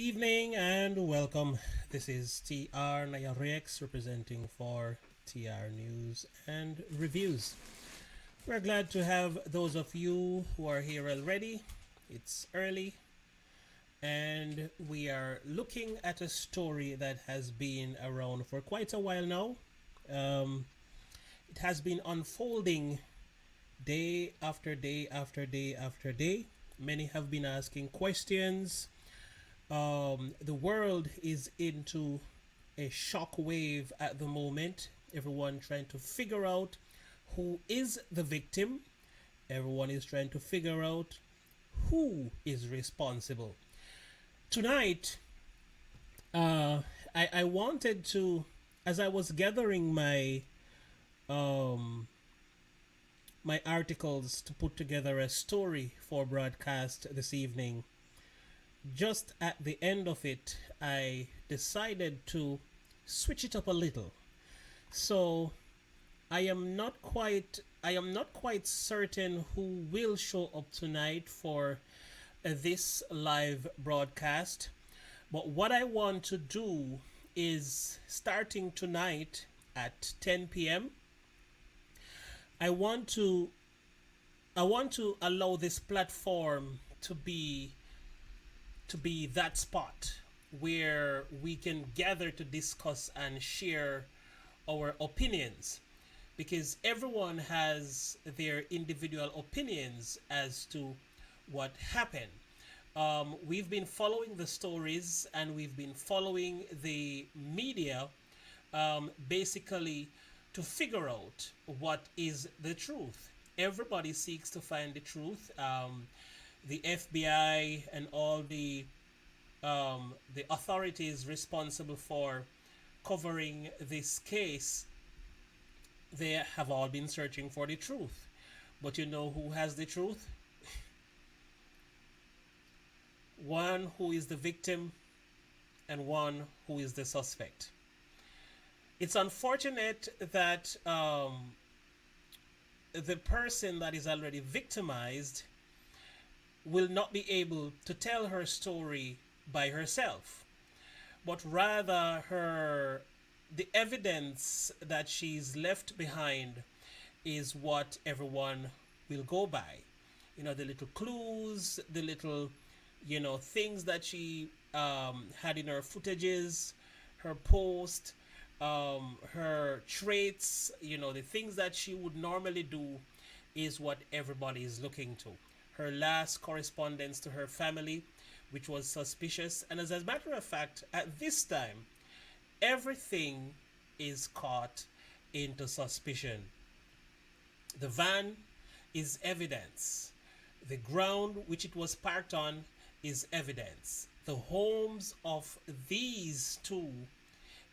Evening and welcome. This is TR Nayarex representing for TR News and Reviews. We're glad to have those of you who are here already. It's early and we are looking at a story that has been around for quite a while now. Um, it has been unfolding day after day after day after day. Many have been asking questions. The world is into a shock wave at the moment. Everyone trying to figure out who is the victim. Everyone is trying to figure out who is responsible. Tonight, uh, I wanted to, as I was gathering um, my articles to put together a story for broadcast this evening, just at the end of it, I decided to switch it up a little. So I am not quite certain who will show up tonight for this live broadcast. But what I want to do is starting tonight at 10 p.m. I want to I want to allow this platform to be that spot where we can gather to discuss and share our opinions, because everyone has their individual opinions as to what happened. We've been following the stories and we've been following the media, basically to figure out what is the truth. Everybody seeks to find the truth. The FBI and all the authorities responsible for covering this case, they have all been searching for the truth. But you know who has the truth? One who is the victim and one who is the suspect. It's unfortunate that the person that is already victimized will not be able to tell her story by herself, but rather the evidence that she's left behind is what everyone will go by. The little clues, the little, things that she had in her footages, her post, her traits, the things that she would normally do is what everybody is looking to. Her last correspondence to her family, which was suspicious. And as a matter of fact, at this time, everything is caught into suspicion. The van is evidence. The ground which it was parked on is evidence. The homes of these two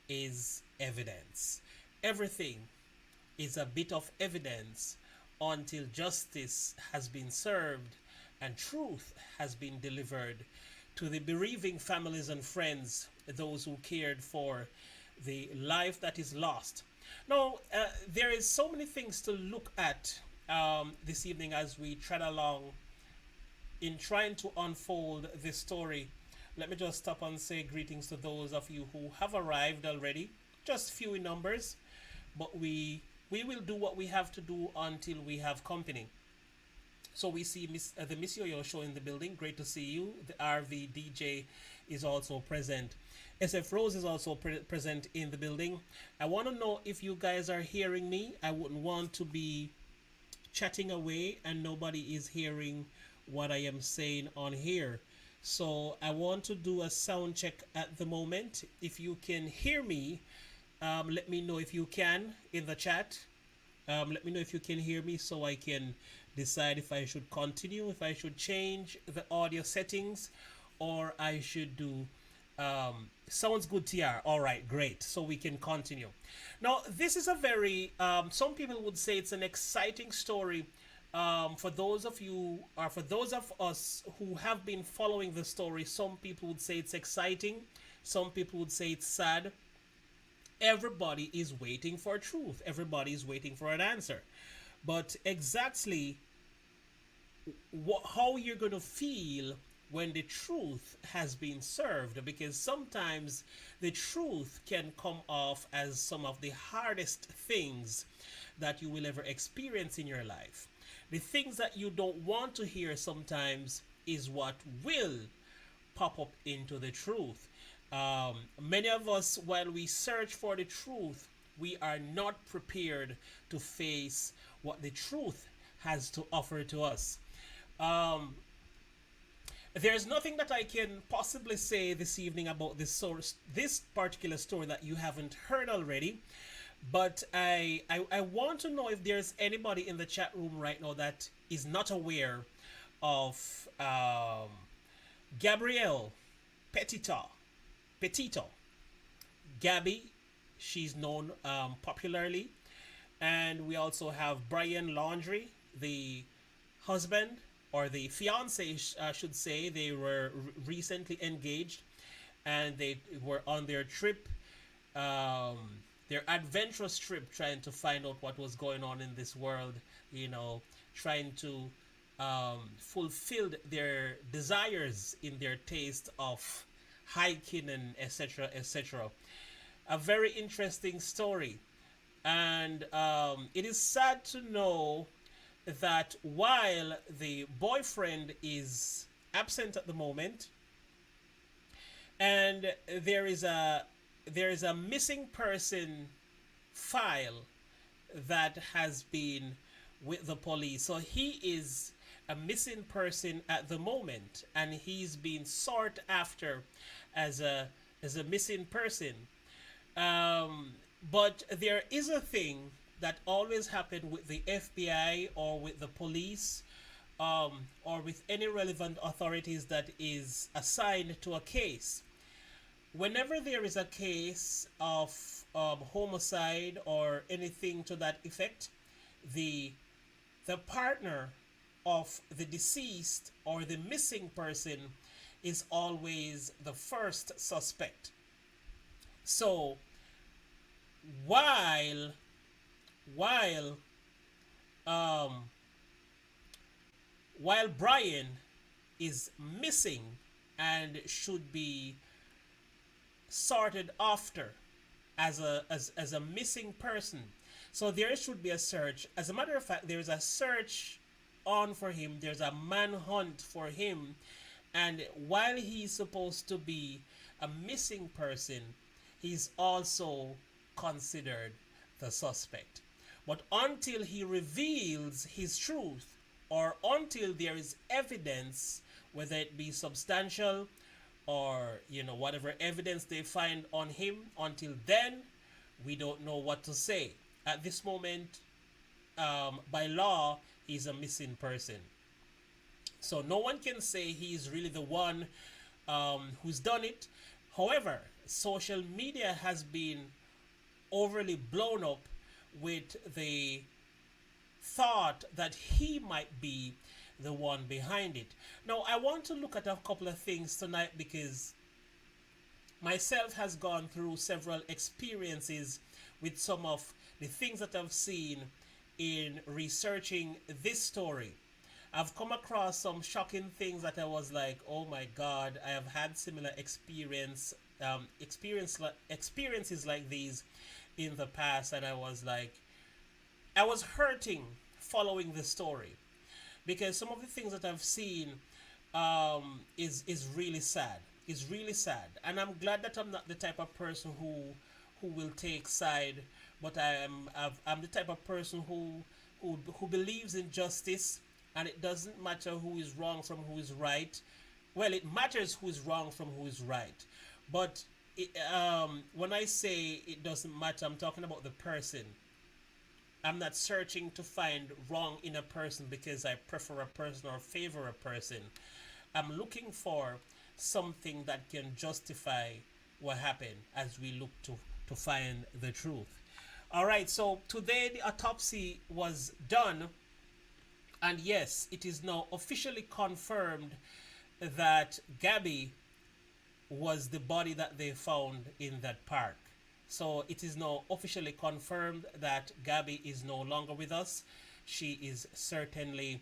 is evidence. Everything is a bit of evidence until justice has been served and truth has been delivered to the bereaving families and friends, those who cared for the life that is lost. Now, there is so many things to look at this evening as we tread along in trying to unfold this story. Let me just stop and say greetings to those of you who have arrived already, just few in numbers, but we will do what we have to do until we have company. So we see the Miss Yo-Yo show in the building. Great to see you. The RV DJ is also present. SF Rose is also present in the building. I want to know if you guys are hearing me. I wouldn't want to be chatting away and nobody is hearing what I am saying on here. So I want to do a sound check at the moment. If you can hear me, let me know if you can in the chat. Let me know if you can hear me so I can decide if I should continue, if I should change the audio settings, or I should do. Sounds good, TR. All right, great. So we can continue. Now, this is a very, some people would say it's an exciting story. For those of you, or for those of us who have been following the story, some people would say it's exciting. Some people would say it's sad. Everybody is waiting for truth. Everybody is waiting for an answer. But exactly how you're going to feel when the truth has been served, because sometimes the truth can come off as some of the hardest things that you will ever experience in your life. The things that you don't want to hear sometimes is what will pop up into the truth. Many of us, while we search for the truth, we are not prepared to face what the truth has to offer to us. Um, there's nothing that I can possibly say this evening about this particular story that you haven't heard already. But I want to know if there's anybody in the chat room right now that is not aware of Gabrielle Petito. Petito. Gabby, she's known popularly. And we also have Brian Laundrie, the husband or the fiance, I should say. They were recently engaged and they were on their trip, um, their adventurous trip, trying to find out what was going on in this world, trying to fulfill their desires in their taste of hiking and etc. etc. A very interesting story. And it is sad to know that while the boyfriend is absent at the moment, and there is a missing person file that has been with the police. So he is a missing person at the moment, and he's being sought after as a missing person. Um, but there is a thing that always happened with the FBI or with the police, or with any relevant authorities that is assigned to a case. Whenever there is a case of homicide or anything to that effect, the the partner of the deceased or the missing person is always the first suspect. So while while um, while Brian is missing and should be sorted after as a missing person. So there should be a search. As a matter of fact, there's a search on for him. There's a manhunt for him. And while he's supposed to be a missing person, he's also considered the suspect. But until he reveals his truth, or until there is evidence, whether it be substantial or whatever evidence they find on him, until then we don't know what to say. At this moment, by law, he's a missing person. So no one can say he's really the one who's done it. However, social media has been overly blown up with the thought that he might be the one behind it. Now, I want to look at a couple of things tonight because myself has gone through several experiences with some of the things that I've seen in researching this story. I've come across some shocking things that I was like, oh my God, I have had similar experiences like these in the past, and I was like, I was hurting following the story because some of the things that I've seen is really sad. Is really sad, and I'm glad that I'm not the type of person who will take side, but I'm the type of person who believes in justice, and it doesn't matter who is wrong from who is right. Well, it matters who is wrong from who is right, but when I say it doesn't matter, I'm talking about the person. I'm not searching to find wrong in a person because I prefer a person or favor a person. I'm looking for something that can justify what happened as we look to find the truth. All right, so today the autopsy was done, and yes, it is now officially confirmed that Gabby was the body that they found in that park. So it is now officially confirmed that Gabby is no longer with us. She is certainly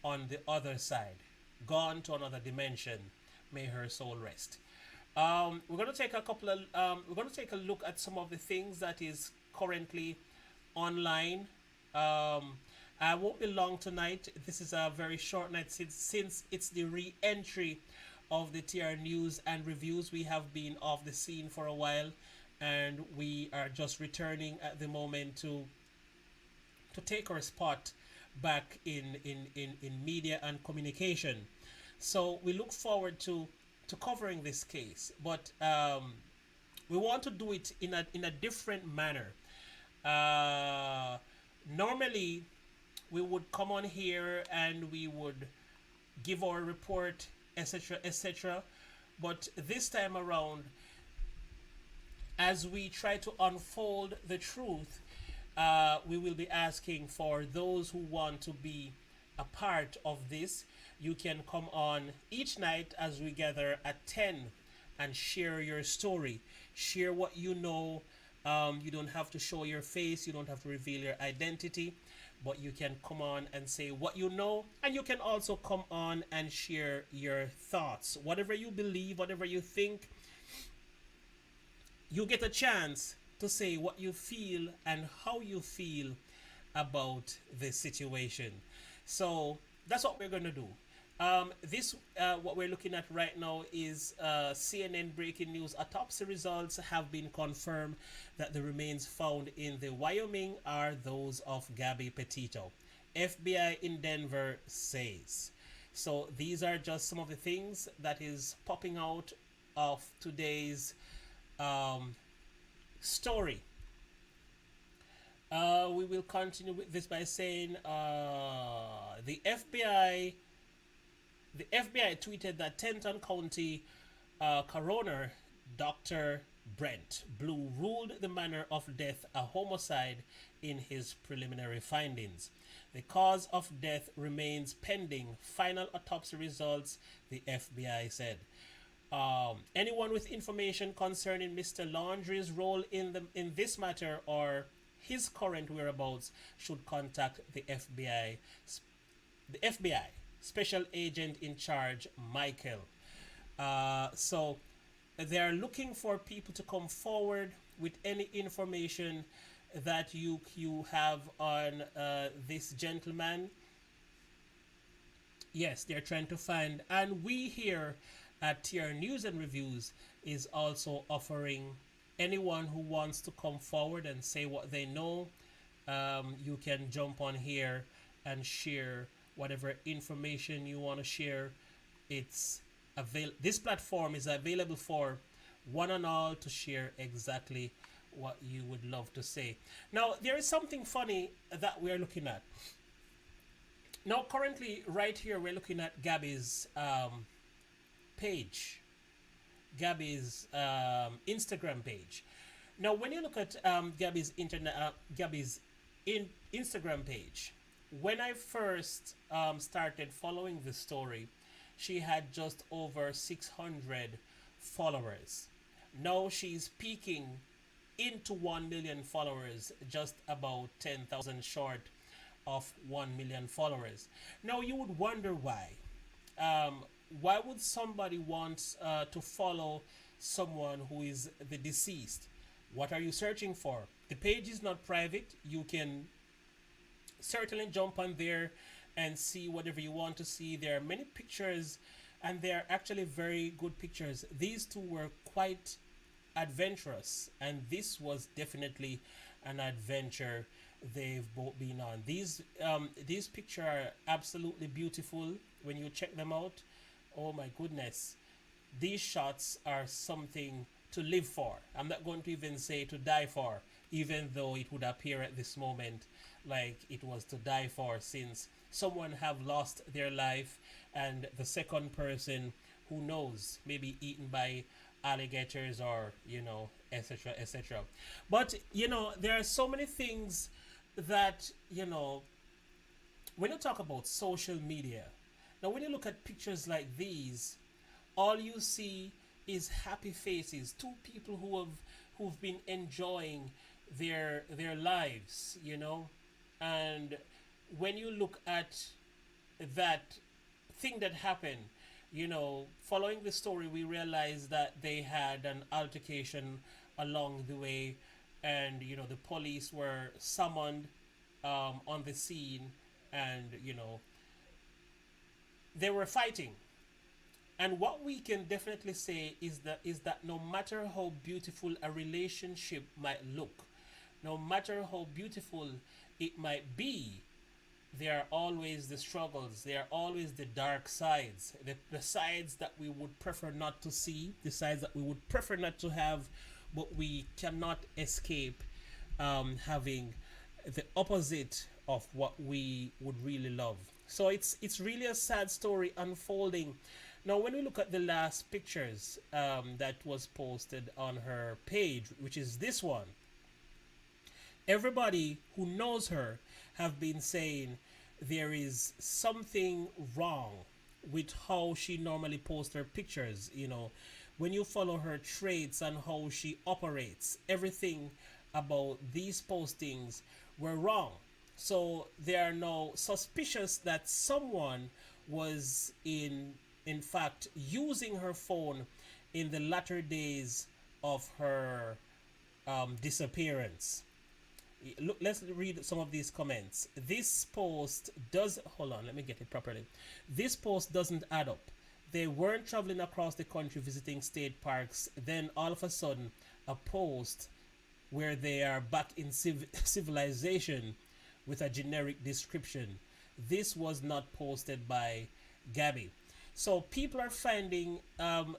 on the other side. gone to another dimension. May her soul rest. We're going to take a couple of. We're going to take a look at some of the things that is currently online. I won't be long tonight. This is a very short night since it's the re-entry of the TR News and Reviews. We have been off the scene for a while, and we are just returning at the moment to take our spot back in media and communication. So we look forward to covering this case, but we want to do it in a different manner. Uh, Normally, we would come on here and we would give our report, etc., etc. But this time around, as we try to unfold the truth, we will be asking for those who want to be a part of this. You can come on each night as we gather at 10 and share your story. Share what you know. You don't have to show your face, you don't have to reveal your identity, but you can come on and say what you know, and you can also come on and share your thoughts. Whatever you believe, whatever you think, you get a chance to say what you feel and how you feel about the situation. So that's what we're going to do. This what we're looking at right now is CNN breaking news. Autopsy results have been confirmed that the remains found in the Wyoming are those of Gabby Petito. FBI in Denver says. So these are just some of the things that is popping out of today's story. We will continue with this by saying the FBI tweeted that Tenton County coroner Dr. Brent Blue ruled the manner of death a homicide in his preliminary findings. The cause of death remains pending final autopsy results, the FBI said. Anyone with information concerning Mr. Laundrie's role in this matter or his current whereabouts should contact the FBI. The FBI Special Agent in Charge, Michael. So they are looking for people to come forward with any information that you have on this gentleman. Yes, they're trying to find, and we here at TR News and Reviews is also offering anyone who wants to come forward and say what they know. You can jump on here and share whatever information you want to share. It's this platform is available for one and all to share exactly what you would love to say. Now, there is something funny that we're looking at. Now, currently, right here, we're looking at Gabby's page, Gabby's Instagram page. Now, when you look at Gabby's Instagram page, when I first started following the story, she had just over 600 followers. Now she's peaking into 1 million followers, just about 10,000 short of 1 million followers. Now you would wonder why. Why would somebody want to follow someone who is the deceased? What are you searching for? The page is not private. You can certainly jump on there and see whatever you want to see. There are many pictures, and they are actually very good pictures. These two were quite adventurous, and this was definitely an adventure they've both been on. These pictures are absolutely beautiful when you check them out. Oh my goodness, these shots are something to live for. I'm not going to even say to die for, even though it would appear at this moment like it was to die for, since someone have lost their life and the second person, who knows, maybe eaten by alligators or etc., etc. But there are so many things that when you talk about social media, now when you look at pictures like these, all you see is happy faces, two people who've been enjoying their lives, and when you look at that thing that happened. Following the story, we realized that they had an altercation along the way, and the police were summoned on the scene, and they were fighting. And what we can definitely say is that no matter how beautiful a relationship might look, no matter how beautiful it might be, there are always the struggles. There are always the dark sides, the sides that we would prefer not to see, the sides that we would prefer not to have, but we cannot escape having the opposite of what we would really love. So it's really a sad story unfolding. Now, when we look at the last pictures that was posted on her page, which is this one, everybody who knows her have been saying there is something wrong with how she normally posts her pictures. When you follow her traits and how she operates, everything about these postings were wrong. So they are now suspicious that someone was in fact using her phone in the latter days of her disappearance. Look, let's read some of these comments. This post does, hold on, let me get it properly. This post doesn't add up. They weren't traveling across the country visiting state parks, then all of a sudden a post where they are back in civilization with a generic description. This was not posted by Gabby. So people are finding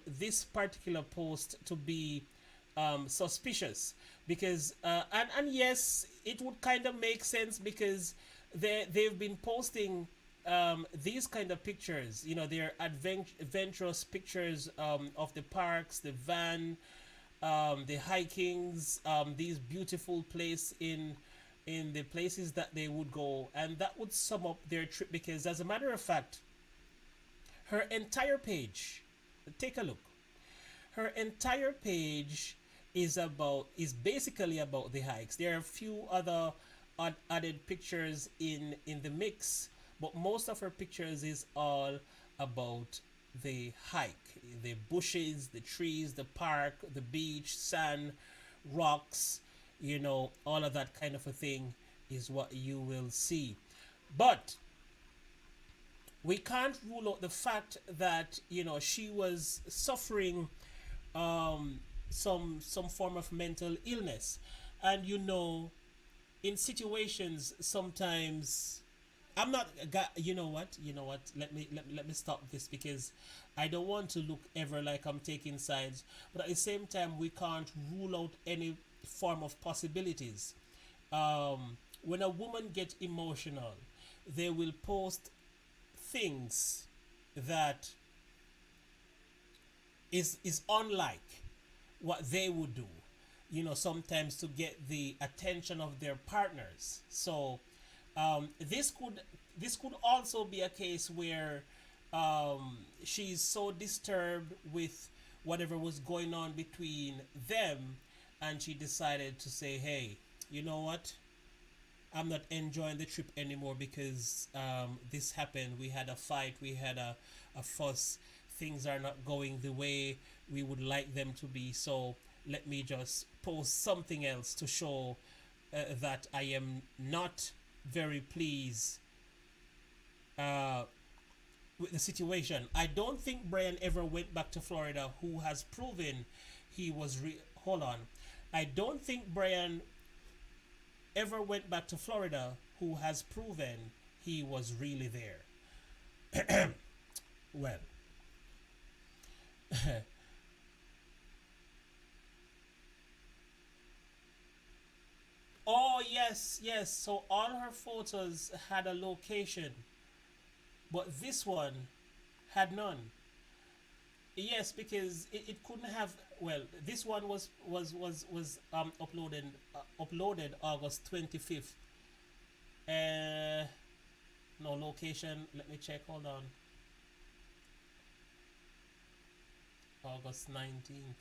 this particular post to be suspicious, because and yes, it would kind of make sense, because they've been posting these kind of pictures. They're adventurous pictures of the parks, the van, the hikings, these beautiful place in the places that they would go, and that would sum up their trip. Because as a matter of fact, her entire page, take a look, her entire page is basically about the hikes. There are a few other added pictures in the mix, but most of her pictures is all about the hike, the bushes, the trees, the park, the beach, sand, rocks, all of that kind of a thing is what you will see. But we can't rule out the fact that she was suffering some form of mental illness. And in situations, sometimes I'm not, you know what, let me stop this, because I don't want to look ever like I'm taking sides, but at the same time we can't rule out any form of possibilities. When a woman gets emotional, they will post things that is unlike what they would do, sometimes to get the attention of their partners. So this could also be a case where she's so disturbed with whatever was going on between them, and she decided to say, hey, you know what, I'm not enjoying the trip anymore, because this happened. We had a fight, we had a fuss, things are not going the way we would like them to be. So let me just post something else to show that I am not very pleased with the situation. I don't think Brian ever went back to Florida, who has proven he was hold on. I don't think Brian ever went back to Florida, who has proven he was really there. Well, oh yes, yes. So all her photos had a location, but this one had none. Yes, because it couldn't have. Well, this one was uploaded August 25th. No location. Let me check. Hold on. August 19th.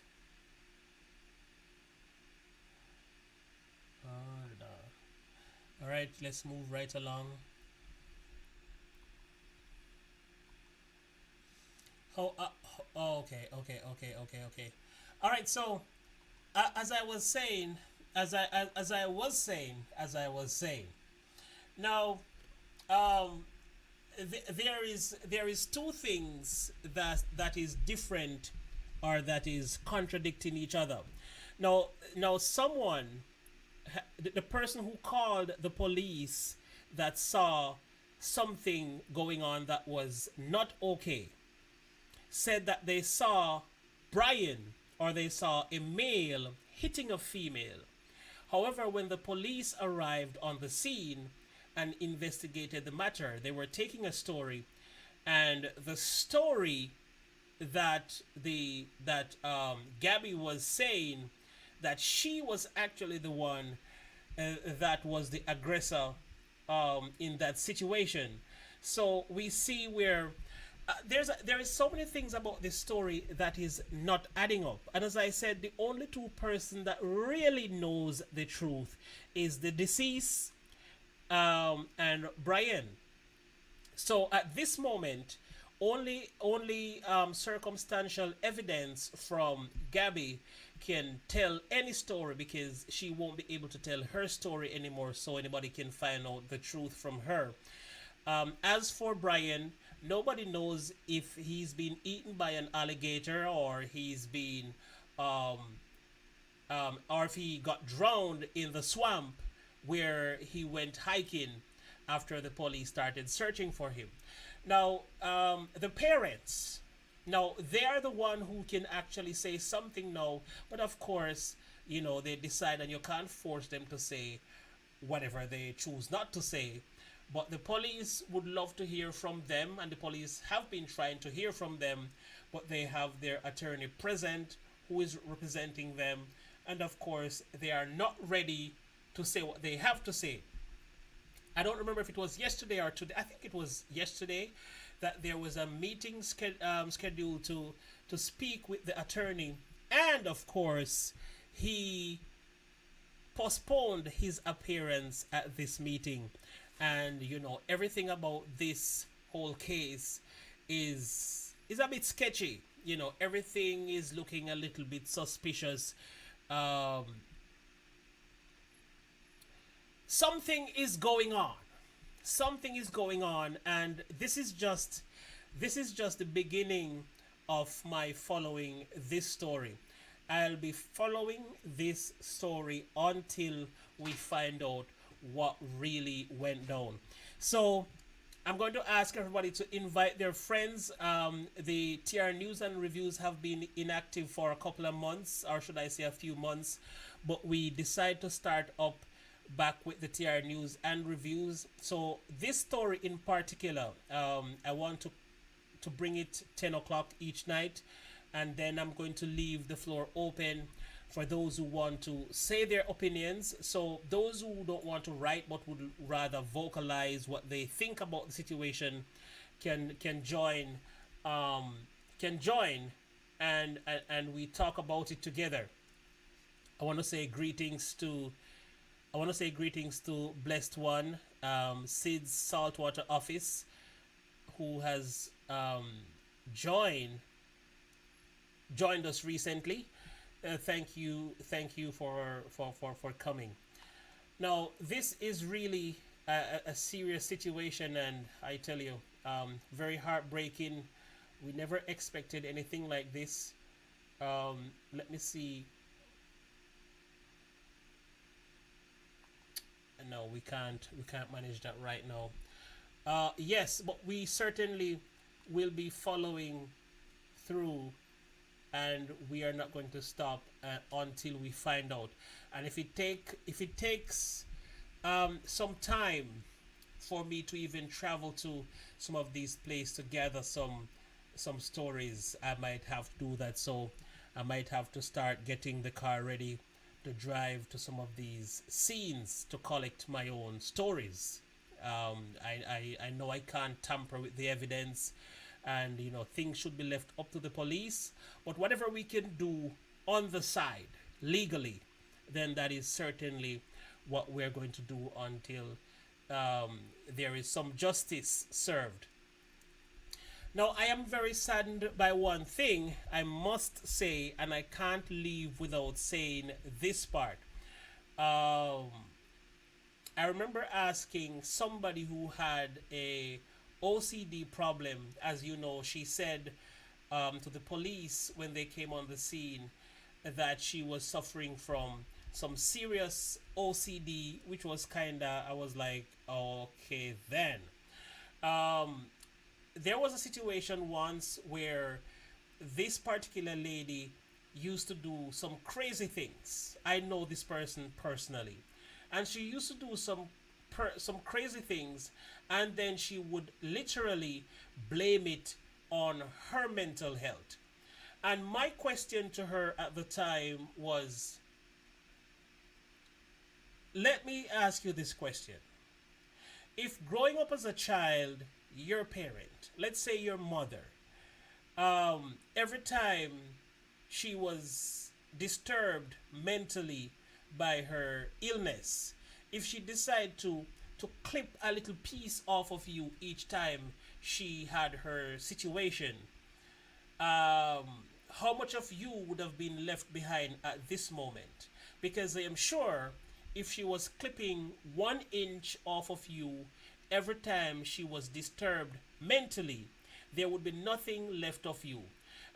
All right, let's move right along. Oh, okay. All right. So, as I was saying, as I was saying. Now, um, there is two things that is different, or that is contradicting each other. Now, someone, the person who called the police, that saw something going on that was not okay, said that they saw Brian, or they saw a male hitting a female. However, when the police arrived on the scene and investigated the matter, they were taking a story, and the story that Gabby was saying, that she was actually the one that was the aggressor in that situation. So we see where there is so many things about this story that is not adding up. And as I said, the only two person that really knows the truth is the deceased, and Brian. So at this moment, only circumstantial evidence from Gabby can tell any story, because she won't be able to tell her story anymore, so anybody can find out the truth from her. As for Brian, nobody knows if he's been eaten by an alligator, or he's been um, or if he got drowned in the swamp where he went hiking after the police started searching for him. Now, the parents, now they are the one who can actually say something now, but of course, they decide, and you can't force them to say whatever they choose not to say. But the police would love to hear from them, and the police have been trying to hear from them, but they have their attorney present who is representing them, and of course, they are not ready to say what they have to say. I don't remember if it was yesterday or today. I think it was yesterday that there was a meeting scheduled to speak with the attorney, and of course, he postponed his appearance at this meeting. And everything about this whole case is a bit sketchy. Everything is looking a little bit suspicious. Um, Something is going on. Something is going on, and this is just the beginning of my following this story. I'll be following this story until we find out what really went down. So I'm going to ask everybody to invite their friends. The TR News and Reviews have been inactive for a couple of months, or should I say a few months, but we decided to start up back with the TR News and Reviews. So this story in particular, I want to bring it 10 o'clock each night, and then I'm going to leave the floor open for those who want to say their opinions. So those who don't want to write but would rather vocalize what they think about the situation can join, can join, and we talk about it together. I want to say greetings to Blessed One, Sid's Saltwater Office, who has joined joined us recently. Thank you for coming. Now, this is really a serious situation, and I tell you, very heartbreaking. We never expected anything like this. Let me see. No, we can't manage that right now. Yes, but we certainly will be following through, and we are not going to stop until we find out. And if it takes some time for me to even travel to some of these places to gather some stories, I might have to do that. So I might have to start getting the car ready to drive to some of these scenes to collect my own stories. I know I can't tamper with the evidence, and things should be left up to the police. But whatever we can do on the side legally, then that is certainly what we're going to do until there is some justice served. Now, I am very saddened by one thing I must say, and I can't leave without saying this part. Um, I remember asking somebody who had a OCD problem. As you know, she said to the police when they came on the scene that she was suffering from some serious OCD, which was kinda, I was like, okay, then. Um, there was a situation once where this particular lady used to do some crazy things. I know this person personally, and she used to do some crazy things, and then she would literally blame it on her mental health. And my question to her at the time was, let me ask you this question. If growing up as a child, your parent, let's say your mother, every time she was disturbed mentally by her illness, if she decided to clip a little piece off of you each time she had her situation, um, how much of you would have been left behind at this moment? Because I am sure if she was clipping 1 inch off of you every time she was disturbed mentally, there would be nothing left of you.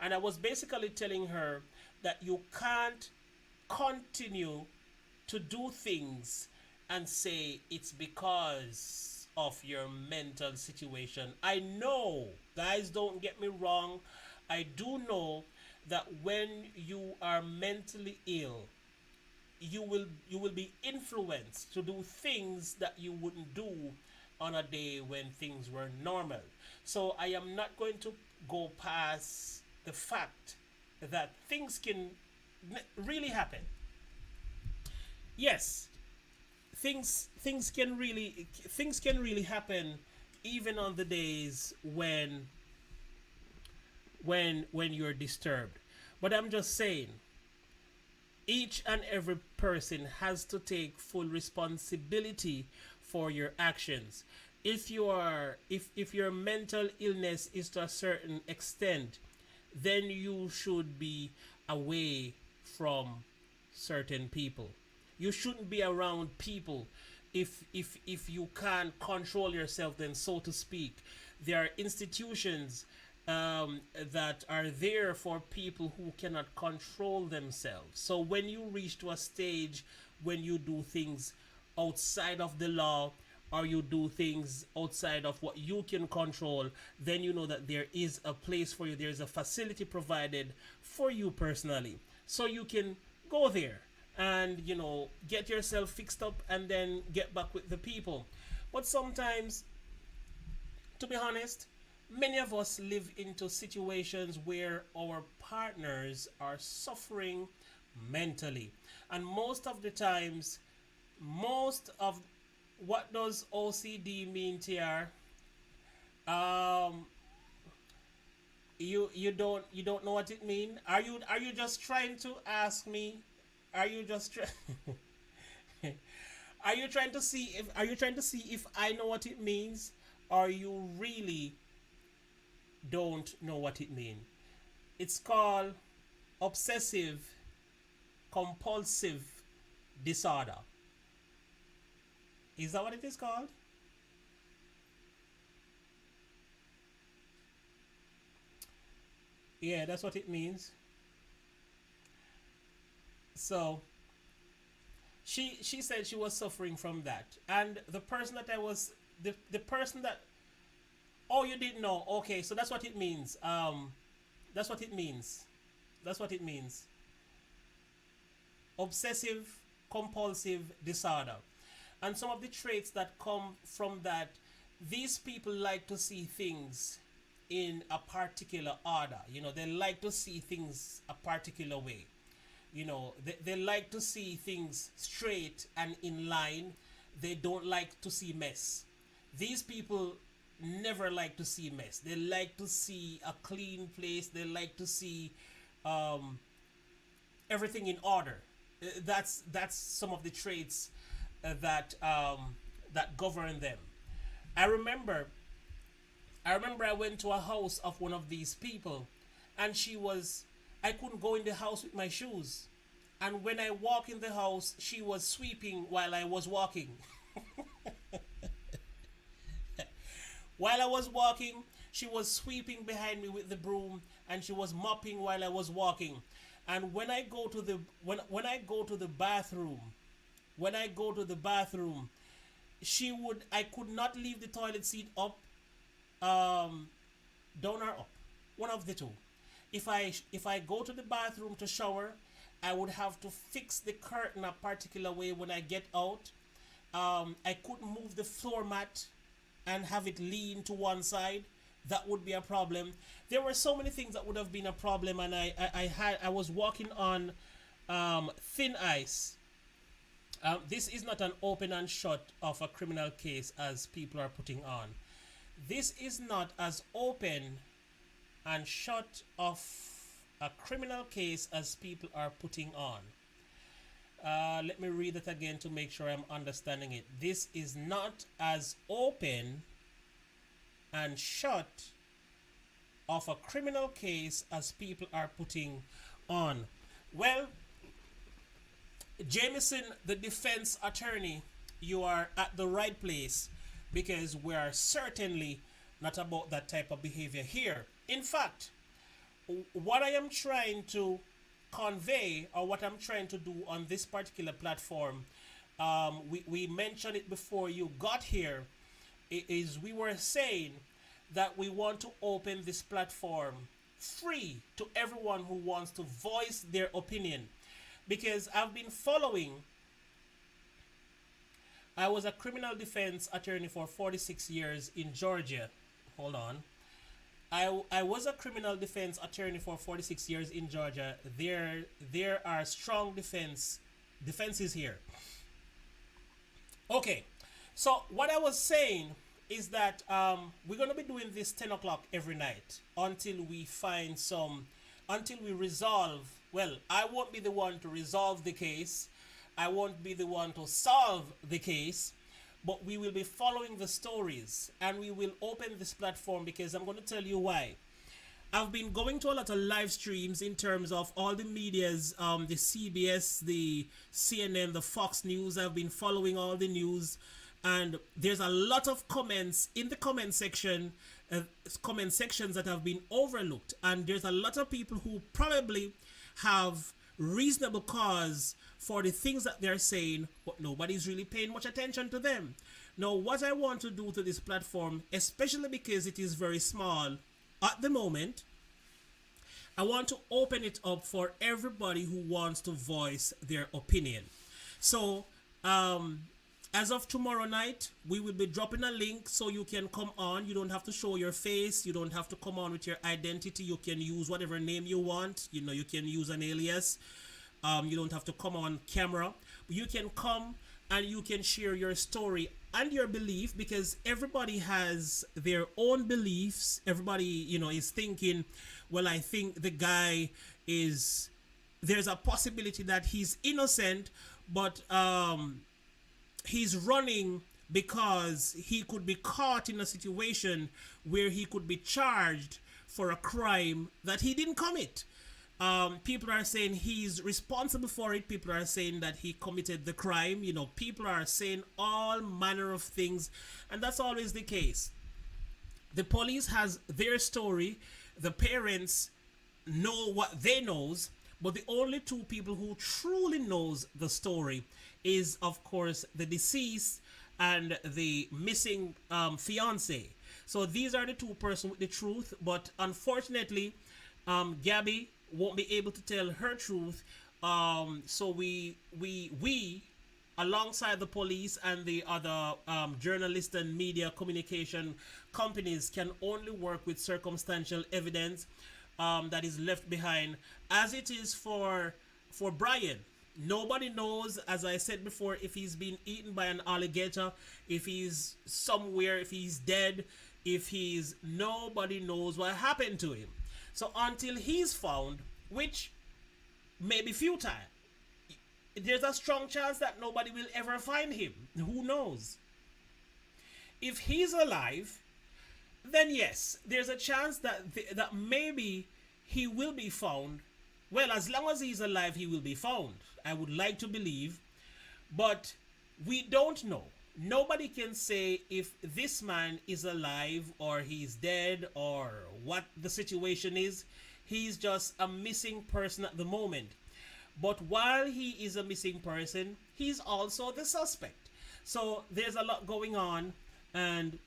And I was basically telling her that you can't continue to do things and say it's because of your mental situation. I know, guys, don't get me wrong. I do know that when you are mentally ill, you will be influenced to do things that you wouldn't do on a day when things were normal. So I am not going to go past the fact that things can really happen. Yes, things can really happen even on the days when you're disturbed. But I'm just saying, each and every person has to take full responsibility for your actions. If your mental illness is to a certain extent, then you should be away from certain people. You shouldn't be around people if you can't control yourself, then, so to speak. There are institutions that are there for people who cannot control themselves. So when you reach to a stage when you do things outside of the law, or you do things outside of what you can control, then you know that there is a place for you. There is a facility provided for you personally. So you can go there and, get yourself fixed up and then get back with the people. But sometimes, to be honest, many of us live into situations where our partners are suffering mentally. And most of the times, most of what does OCD mean, TR? Um, you don't know what it mean? Are you just trying to ask me? Are you just are you trying to see if I know what it means, or you really don't know what it means? It's called obsessive compulsive disorder. Is that what it is called? Yeah, that's what it means. So she said she was suffering from that, and the person that I was the person that, oh, you didn't know? Okay, so that's what it means. That's what it means. That's what it means. Obsessive compulsive disorder. And some of the traits that come from that, these people like to see things in a particular order. They like to see things a particular way. They like to see things straight and in line. They don't like to see mess. These people never like to see mess. They like to see a clean place. They like to see um, everything in order. That's some of the traits that govern them. I remember I remember I went to a house of one of these people, and I couldn't go in the house with my shoes. And when I walk in the house, she was sweeping while I was walking. While I was walking, she was sweeping behind me with the broom, and she was mopping while I was walking. And when I go to the bathroom, when I go to the bathroom, I could not leave the toilet seat up, um, down or up, one of the two. If I go to the bathroom to shower, I would have to fix the curtain a particular way when I get out. I couldn't move the floor mat and have it lean to one side. That would be a problem. There were so many things that would have been a problem, and I was walking on thin ice. This is not an open and shut of a criminal case as people are putting on. This is not as open and shut of a criminal case as people are putting on. Let me read it again to make sure I'm understanding it. This is not as open and shut of a criminal case as people are putting on. Well, Jameson, the defense attorney, you are at the right place, because we are certainly not about that type of behavior here. In fact, what I am trying to convey, or what I'm trying to do on this particular platform, we mentioned it before you got here, is we were saying that we want to open this platform free to everyone who wants to voice their opinion. Because I was a criminal defense attorney for 46 years in Georgia. Hold on. I was a criminal defense attorney for 46 years in Georgia. There are strong defenses here. Okay, so what I was saying is that we're going to be doing this 10 o'clock every night until we resolve. Well, I won't be the one to resolve the case. I won't be the one to solve the case, but we will be following the stories, and we will open this platform because I'm going to tell you why. I've been going to a lot of live streams in terms of all the medias, the CBS, the CNN, the Fox News. I've been following all the news, and there's a lot of comments in the comment sections that have been overlooked, and there's a lot of people who probably have reasonable cause for the things that they're saying, but nobody's really paying much attention to them. Now, what I want to do to this platform, especially because it is very small at the moment, I want to open it up for everybody who wants to voice their opinion. So, as of tomorrow night, we will be dropping a link so you can come on. You don't have to show your face. You don't have to come on with your identity. You can use whatever name you want. You know, you can use an alias. You don't have to come on camera. You can come and you can share your story and your belief, because everybody has their own beliefs. Everybody, is thinking, well, I think the guy there's a possibility that he's innocent, but he's running because he could be caught in a situation where he could be charged for a crime that he didn't commit. People are saying he's responsible for it. People are saying that he committed the crime. People are saying all manner of things, and that's always the case. The police has their story. The parents know what they knows, but the only two people who truly knows the story is, of course, the deceased and the missing fiance. So these are the two persons with the truth, but unfortunately, Gabby won't be able to tell her truth. So we alongside the police and the other journalists and media communication companies, can only work with circumstantial evidence that is left behind, as it is for Brian. Nobody knows, as I said before, if he's been eaten by an alligator, if he's somewhere, if he's dead, nobody knows what happened to him. So until he's found, which may be futile, there's a strong chance that nobody will ever find him. Who knows? If he's alive then yes, there's a chance that that maybe he will be found. Well, as long as he's alive, he will be found. I would like to believe, but we don't know. Nobody can say if this man is alive or he's dead or what the situation is. He's just a missing person at the moment. But while he is a missing person, he's also the suspect. So there's a lot going on. And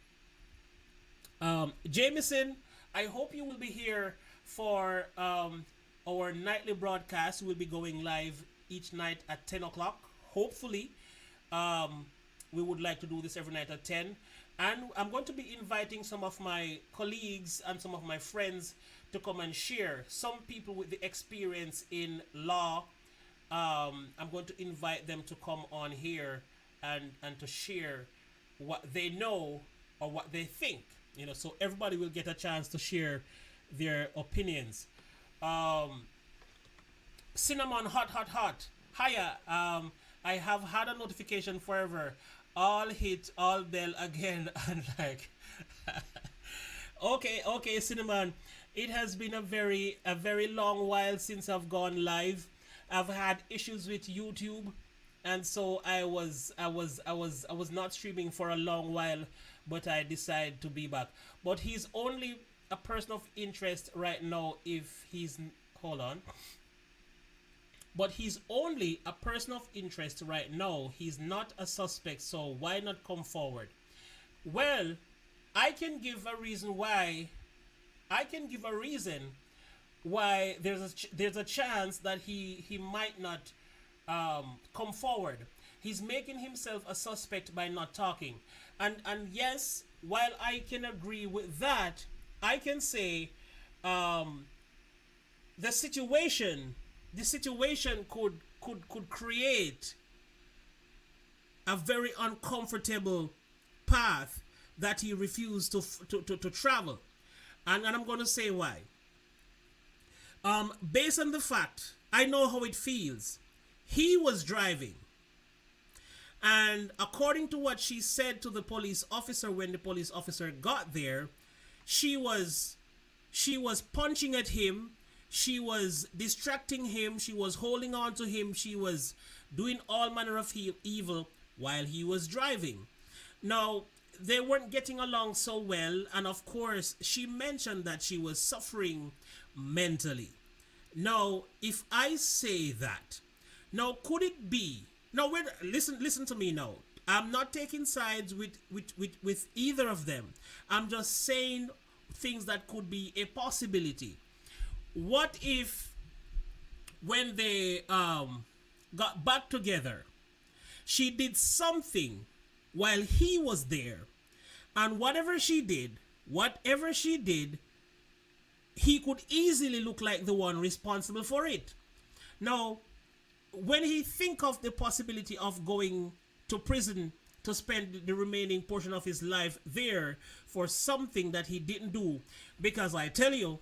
Jameson, I hope you will be here for our nightly broadcast. We'll be going live each night at 10 o'clock. Hopefully, um, we would like to do this every night at 10. And I'm going to be inviting some of my colleagues and some of my friends to come and share. Some people with the experience in law, I'm going to invite them to come on here and to share what they know or what they think. So everybody will get a chance to share their opinions. Um, Cinnamon hot hot hot. Hiya. I have had a notification forever. All hit all bell again and like okay, Cinnamon. It has been a very long while since I've gone live. I've had issues with YouTube, and so I was not streaming for a long while, but I decided to be back. But he's only a person of interest right now if he's hold on. But he's only a person of interest right now. He's not a suspect, so why not come forward? Well, I can give a reason why. I can give a reason why there's a chance that he might not come forward. He's making himself a suspect by not talking, and yes, while I can agree with that, I can say um, the situation the situation could create a very uncomfortable path that he refused to travel. And I'm going to say why. Based on the fact, I know how it feels. He was driving. And according to what she said to the police officer when the police officer got there, she was she was punching at him, she was distracting him, she was holding on to him, she was doing all manner of evil while he was driving. Now, they weren't getting along so well, and of course, she mentioned that she was suffering mentally. Now, if I say that, now could it be? Now, wait, listen to me now. I'm not taking sides with either of them. I'm just saying things that could be a possibility. What if when they got back together, she did something while he was there, and whatever she did, he could easily look like the one responsible for it. Now, when he think of the possibility of going to prison to spend the remaining portion of his life there for something that he didn't do, because I tell you,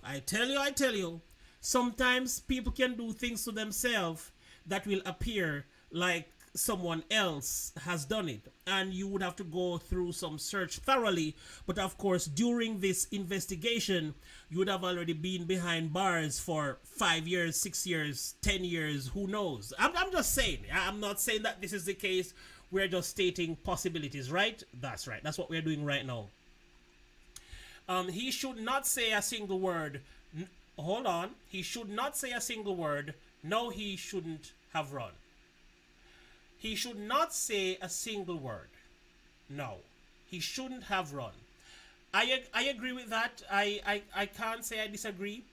sometimes people can do things to themselves that will appear like someone else has done it, and you would have to go through some search thoroughly. But of course, during this investigation, you would have already been behind bars for 5 years, 6 years, 10 years, who knows. I'm just saying. I'm not saying that this is the case. We're just stating possibilities, right? That's right. That's what we're doing right now. He should not say a single word. Hold on. He should not say a single word. No, he shouldn't have run. He should not say a single word. No, he shouldn't have run. I agree with that. I can't say I disagree.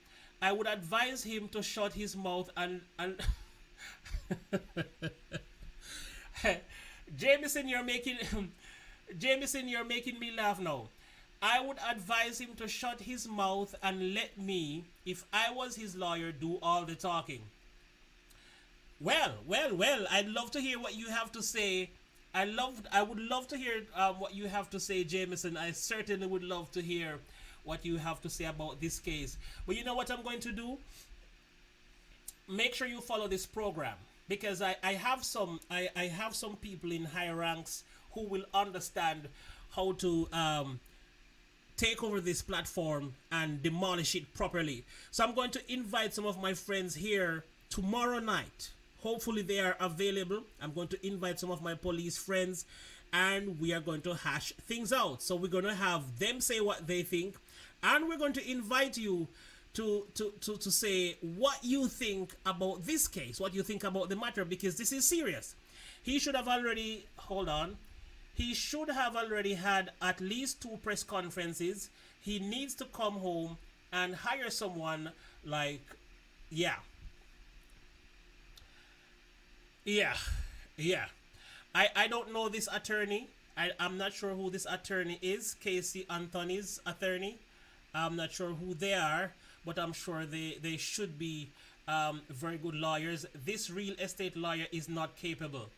I would advise him to shut his mouth and Jameson, you're making Jameson, you're making me laugh now. I would advise him to shut his mouth and let me, if I was his lawyer, do all the talking. Well. I'd love to hear what you have to say. I would love to hear what you have to say, Jameson. I certainly would love to hear what you have to say about this case. But you know what I'm going to do? Make sure you follow this program, because I have some people in high ranks who will understand how to take over this platform and demolish it properly. So I'm going to invite some of my friends here tomorrow night. Hopefully they are available. I'm going to invite some of my police friends and we are going to hash things out. So we're going to have them say what they think and we're going to invite you to say what you think about this case, what you think about the matter, because this is serious. He should have already, hold on, he should have already had at least 2 press conferences. He needs to come home and hire someone like, yeah. I don't know this attorney. I'm not sure who this attorney is. Casey Anthony's attorney. I'm not sure who they are, but I'm sure they should be very good lawyers. This real estate lawyer is not capable.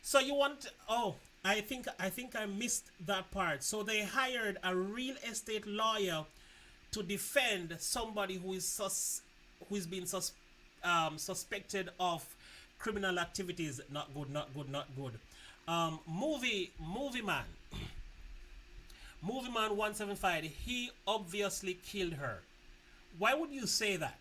So you want, oh, I think I missed that part. So they hired a real estate lawyer to defend somebody who is who's been suspected of criminal activities. Not good, not good, not good. Movie man. Movie man 175. He obviously killed her. Why would you say that?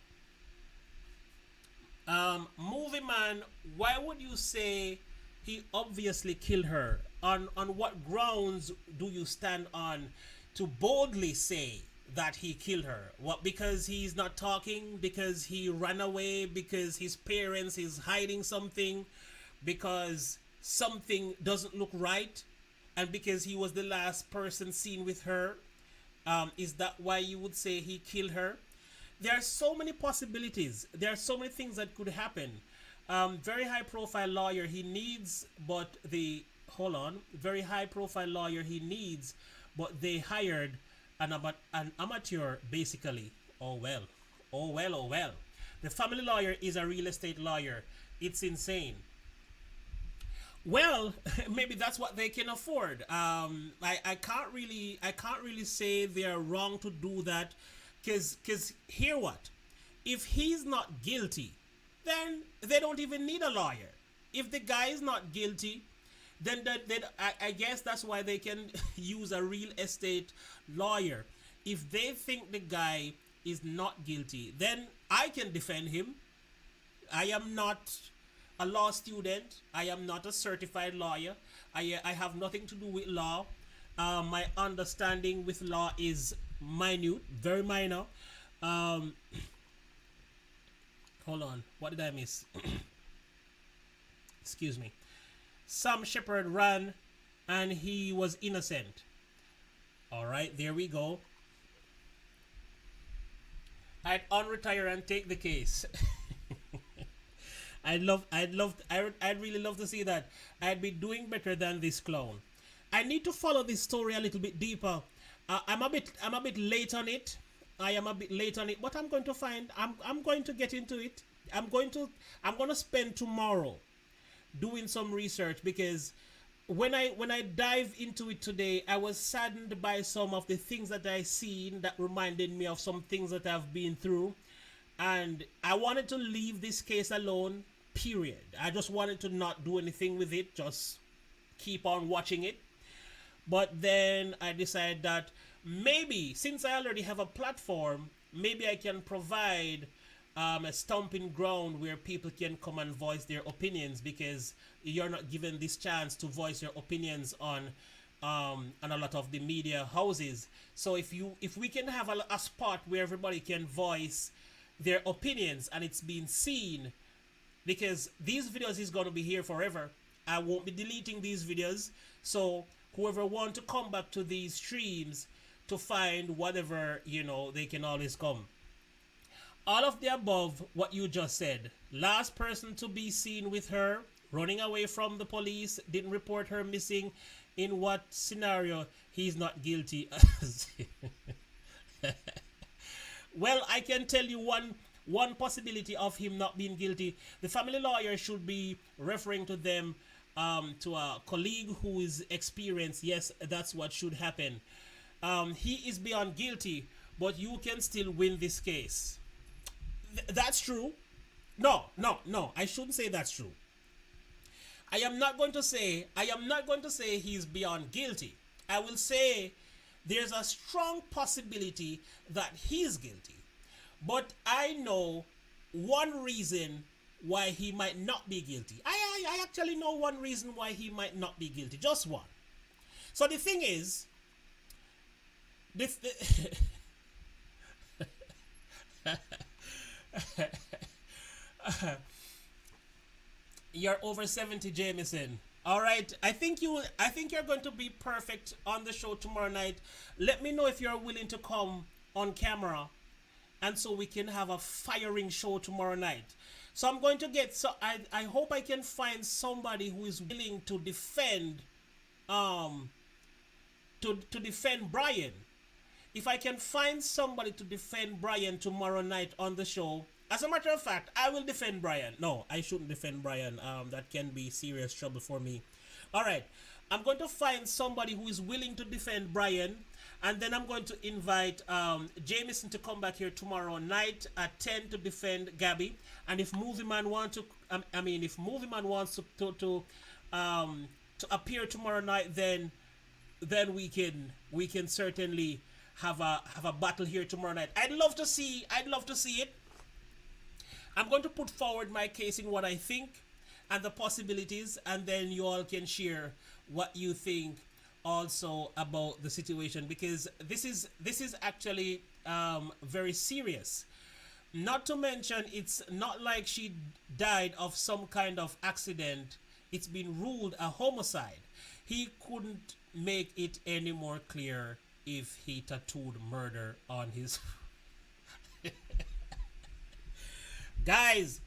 Movie man, why would you say he obviously killed her? On what grounds do you stand on to boldly say that he killed her? What, because he's not talking, because he ran away, because his parents is hiding something, because something doesn't look right, and because he was the last person seen with her? Is that why you would say he killed her? There are so many possibilities. There are so many things that could happen. Very high profile lawyer he needs, but very high profile lawyer he needs, but they hired an amateur basically. Oh well. The family lawyer is a real estate lawyer. It's insane. Well, maybe that's what they can afford. I can't really say they are wrong to do that, because hear what? If he's not guilty, then they don't even need a lawyer. If the guy is not guilty, then I guess that's why they can use a real estate lawyer. If they think the guy is not guilty, then I can defend him. I am not a law student. I am not a certified lawyer. I have nothing to do with law. My understanding with law is minute, very minor. Hold on, what did I miss? Excuse me. Sam Shepard ran and he was innocent. All right, there we go. I'd unretire and take the case. I'd really love to see that. I'd be doing better than this clown. I need to follow this story a little bit deeper. I'm a bit late on it. I am a bit late on it, but I'm going to get into it. I'm going to spend tomorrow doing some research, because when I dive into it today, I was saddened by some of the things that I seen that reminded me of some things that I've been through, and I wanted to leave this case alone, period. I just wanted to not do anything with it, just keep on watching it. But then I decided that maybe, since I already have a platform, maybe I can provide a stomping ground where people can come and voice their opinions, because you're not given this chance to voice your opinions on a lot of the media houses. So if we can have a spot where everybody can voice their opinions and it's being seen, because these videos is going to be here forever. I won't be deleting these videos. So whoever want to come back to these streams to find whatever, they can always come. All of the above, what you just said. Last person to be seen with her, running away from the police, didn't report her missing. In what scenario he's not guilty? Well, I can tell you one possibility of him not being guilty. The family lawyer should be referring to them to a colleague who is experienced. Yes, that's what should happen. He is beyond guilty, but you can still win this case. That's true. No, I shouldn't say that's true. I am not going to say he's beyond guilty. I will say there's a strong possibility that he's guilty. But I know one reason why he might not be guilty. I actually know one reason why he might not be guilty. Just one. So the thing is, this. You're over 70, Jameson. All right. I think you're going to be perfect on the show tomorrow night. Let me know if you're willing to come on camera, and so we can have a firing show tomorrow night. So I'm going to get. So I hope I can find somebody who is willing to defend to defend Brian. If I can find somebody to defend Brian tomorrow night on the show, as a matter of fact, I will defend Brian. No, I shouldn't defend Brian. That can be serious trouble for me. All right, I'm going to find somebody who is willing to defend Brian, and then I'm going to invite Jameson to come back here tomorrow night at 10 to defend Gabby. And if Movie Man wants to, if Movie Man wants to appear tomorrow night, then we can certainly have a battle here tomorrow night. I'd love to see it. I'm going to put forward my case in what I think and the possibilities, and then you all can share what you think also about the situation, because this is actually very serious. Not to mention, it's not like she died of some kind of accident. It's been ruled a homicide. He couldn't make it any more clear if he tattooed murder on his. Guys,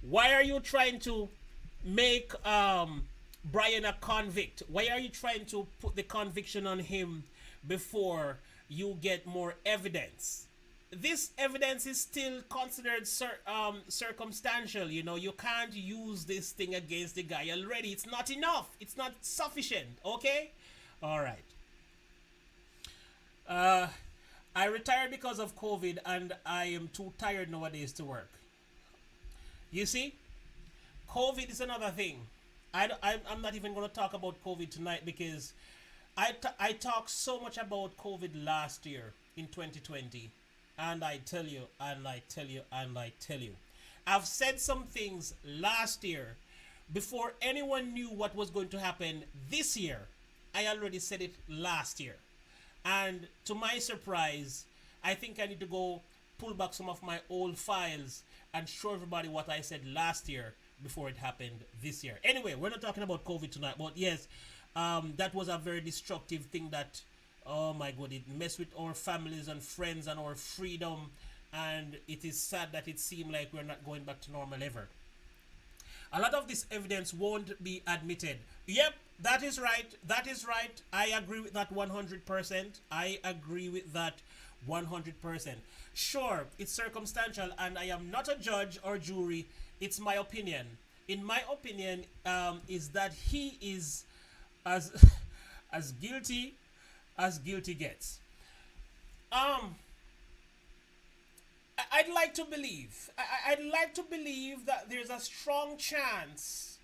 why are you trying to make Brian a convict? Why are you trying to put the conviction on him before you get more evidence? This evidence is still considered circumstantial. You know, you can't use this thing against the guy already. It's not enough. It's not sufficient. Okay? All right. I retired because of COVID, and I am too tired nowadays to work. You see, COVID is another thing. I'm not even going to talk about COVID tonight, because I talked so much about COVID last year in 2020. And I tell you, I've said some things last year before anyone knew what was going to happen this year. I already said it last year. And to my surprise, I think I need to go pull back some of my old files and show everybody what I said last year before it happened this year. Anyway, we're not talking about COVID tonight, but yes, that was a very destructive thing that, oh my God, it messed with our families and friends and our freedom, and it is sad that it seemed like we're not going back to normal ever. A lot of this evidence won't be admitted. Yep, that is right. That is right. I agree with that 100%. I agree with that 100%. Sure, it's circumstantial, and I am not a judge or jury. It's my opinion. In my opinion, is that he is as as guilty as guilty gets. I'd like to believe. I'd like to believe that there's a strong chance.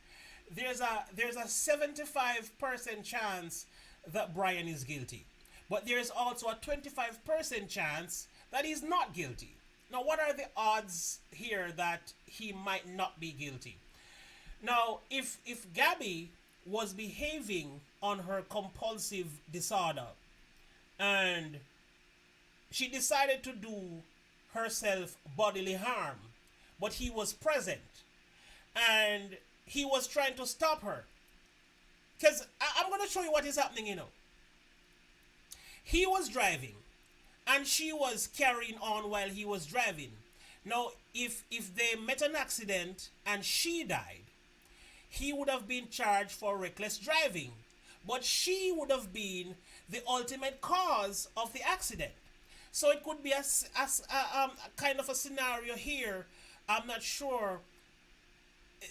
There's a 75% chance that Brian is guilty, but there's also a 25% chance that he's not guilty. Now, what are the odds here that he might not be guilty? Now, if Gabby was behaving on her compulsive disorder and she decided to do herself bodily harm, but he was present and he was trying to stop her, because I'm going to show you what is happening. He was driving and she was carrying on while he was driving. Now, if they met an accident and she died, he would have been charged for reckless driving, but she would have been the ultimate cause of the accident. So it could be a kind of a scenario here. I'm not sure.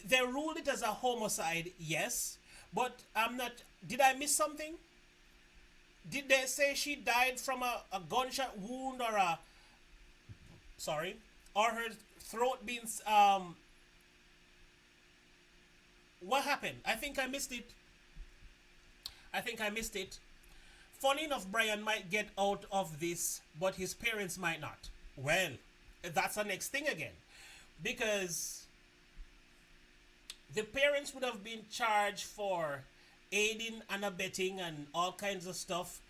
They ruled it as a homicide, yes, but I'm not. Did I miss something? Did they say she died from a gunshot wound or or her throat being what happened? I think I missed it. Funny enough, Brian might get out of this, but his parents might not. Well, that's the next thing again. Because the parents would have been charged for aiding and abetting and all kinds of stuff,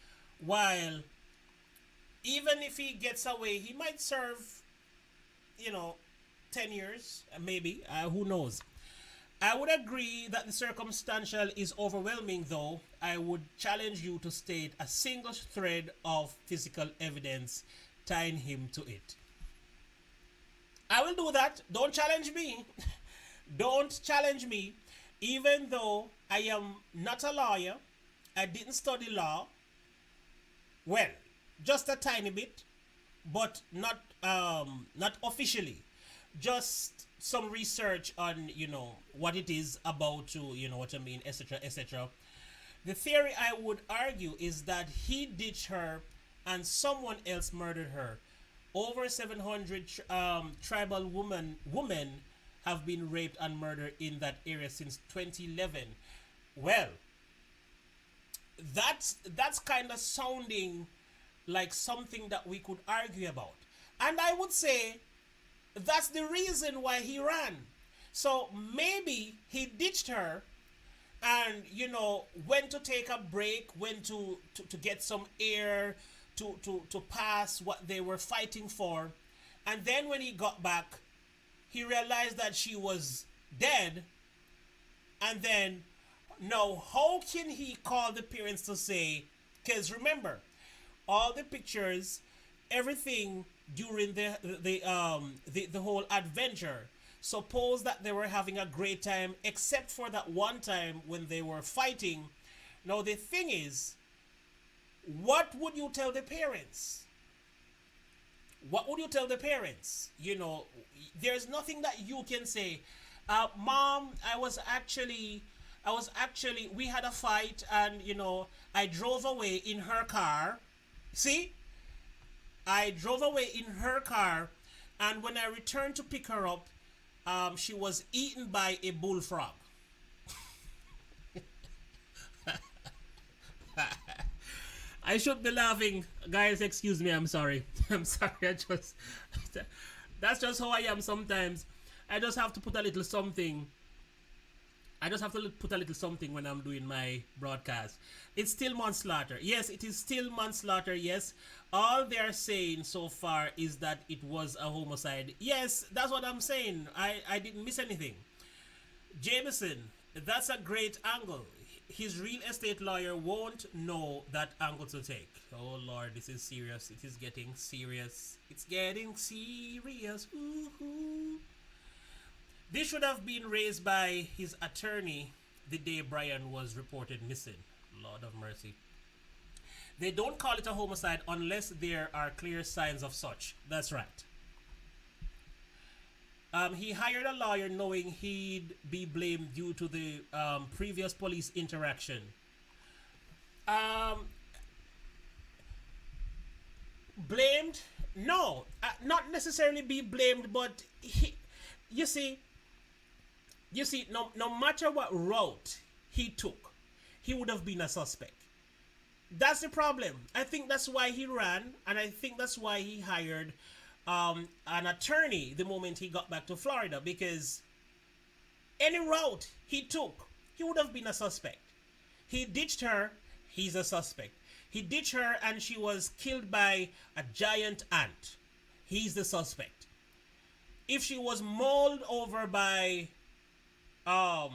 while even if he gets away, he might serve, you know, 10 years, maybe, who knows. I would agree that the circumstantial is overwhelming, though. I would challenge you to state a single thread of physical evidence tying him to it. I will do that. Don't challenge me. Don't challenge me. Even though I am not a lawyer, I didn't study law. Well, just a tiny bit, but not officially. Just some research on, what it is about to, what I mean, etc., etc. The theory I would argue is that he ditched her and someone else murdered her. Over 700 tribal women have been raped and murdered in that area since 2011. Well, that's kind of sounding like something that we could argue about. And I would say that's the reason why he ran. So maybe he ditched her and, went to take a break, went to get some air, to pass what they were fighting for. And then when he got back, he realized that she was dead. And then, now, how can he call the parents to say, because remember, all the pictures, everything during the whole adventure, suppose that they were having a great time, except for that one time when they were fighting. Now the thing is, what would you tell the parents? What would you tell the parents? There's nothing that you can say. Mom, we had a fight and, I drove away in her car. See? I drove away in her car, and when I returned to pick her up, she was eaten by a bullfrog. I should be laughing. Guys, excuse me, I'm sorry. I'm sorry, that's just how I am sometimes. I just have to put a little something. When I'm doing my broadcast. It's still manslaughter. Yes, it is still manslaughter, yes. All they are saying so far is that it was a homicide. Yes, that's what I'm saying. I didn't miss anything. Jameson, that's a great angle. His real estate lawyer won't know that angle to take. Oh Lord, this is serious. It is getting serious. It's getting serious. Ooh. This should have been raised by his attorney the day Brian was reported missing. Lord of mercy. They don't call it a homicide unless there are clear signs of such. That's right. He hired a lawyer knowing he'd be blamed due to the previous police interaction. Blamed? No, not necessarily be blamed, but you see, no matter what route he took, he would have been a suspect. That's the problem. I think that's why he ran, and I think that's why he hired an attorney the moment he got back to Florida, because any route he took, he would have been a suspect. He ditched her, he's a suspect. He ditched her and she was killed by a giant ant. He's the suspect. If she was mauled over by a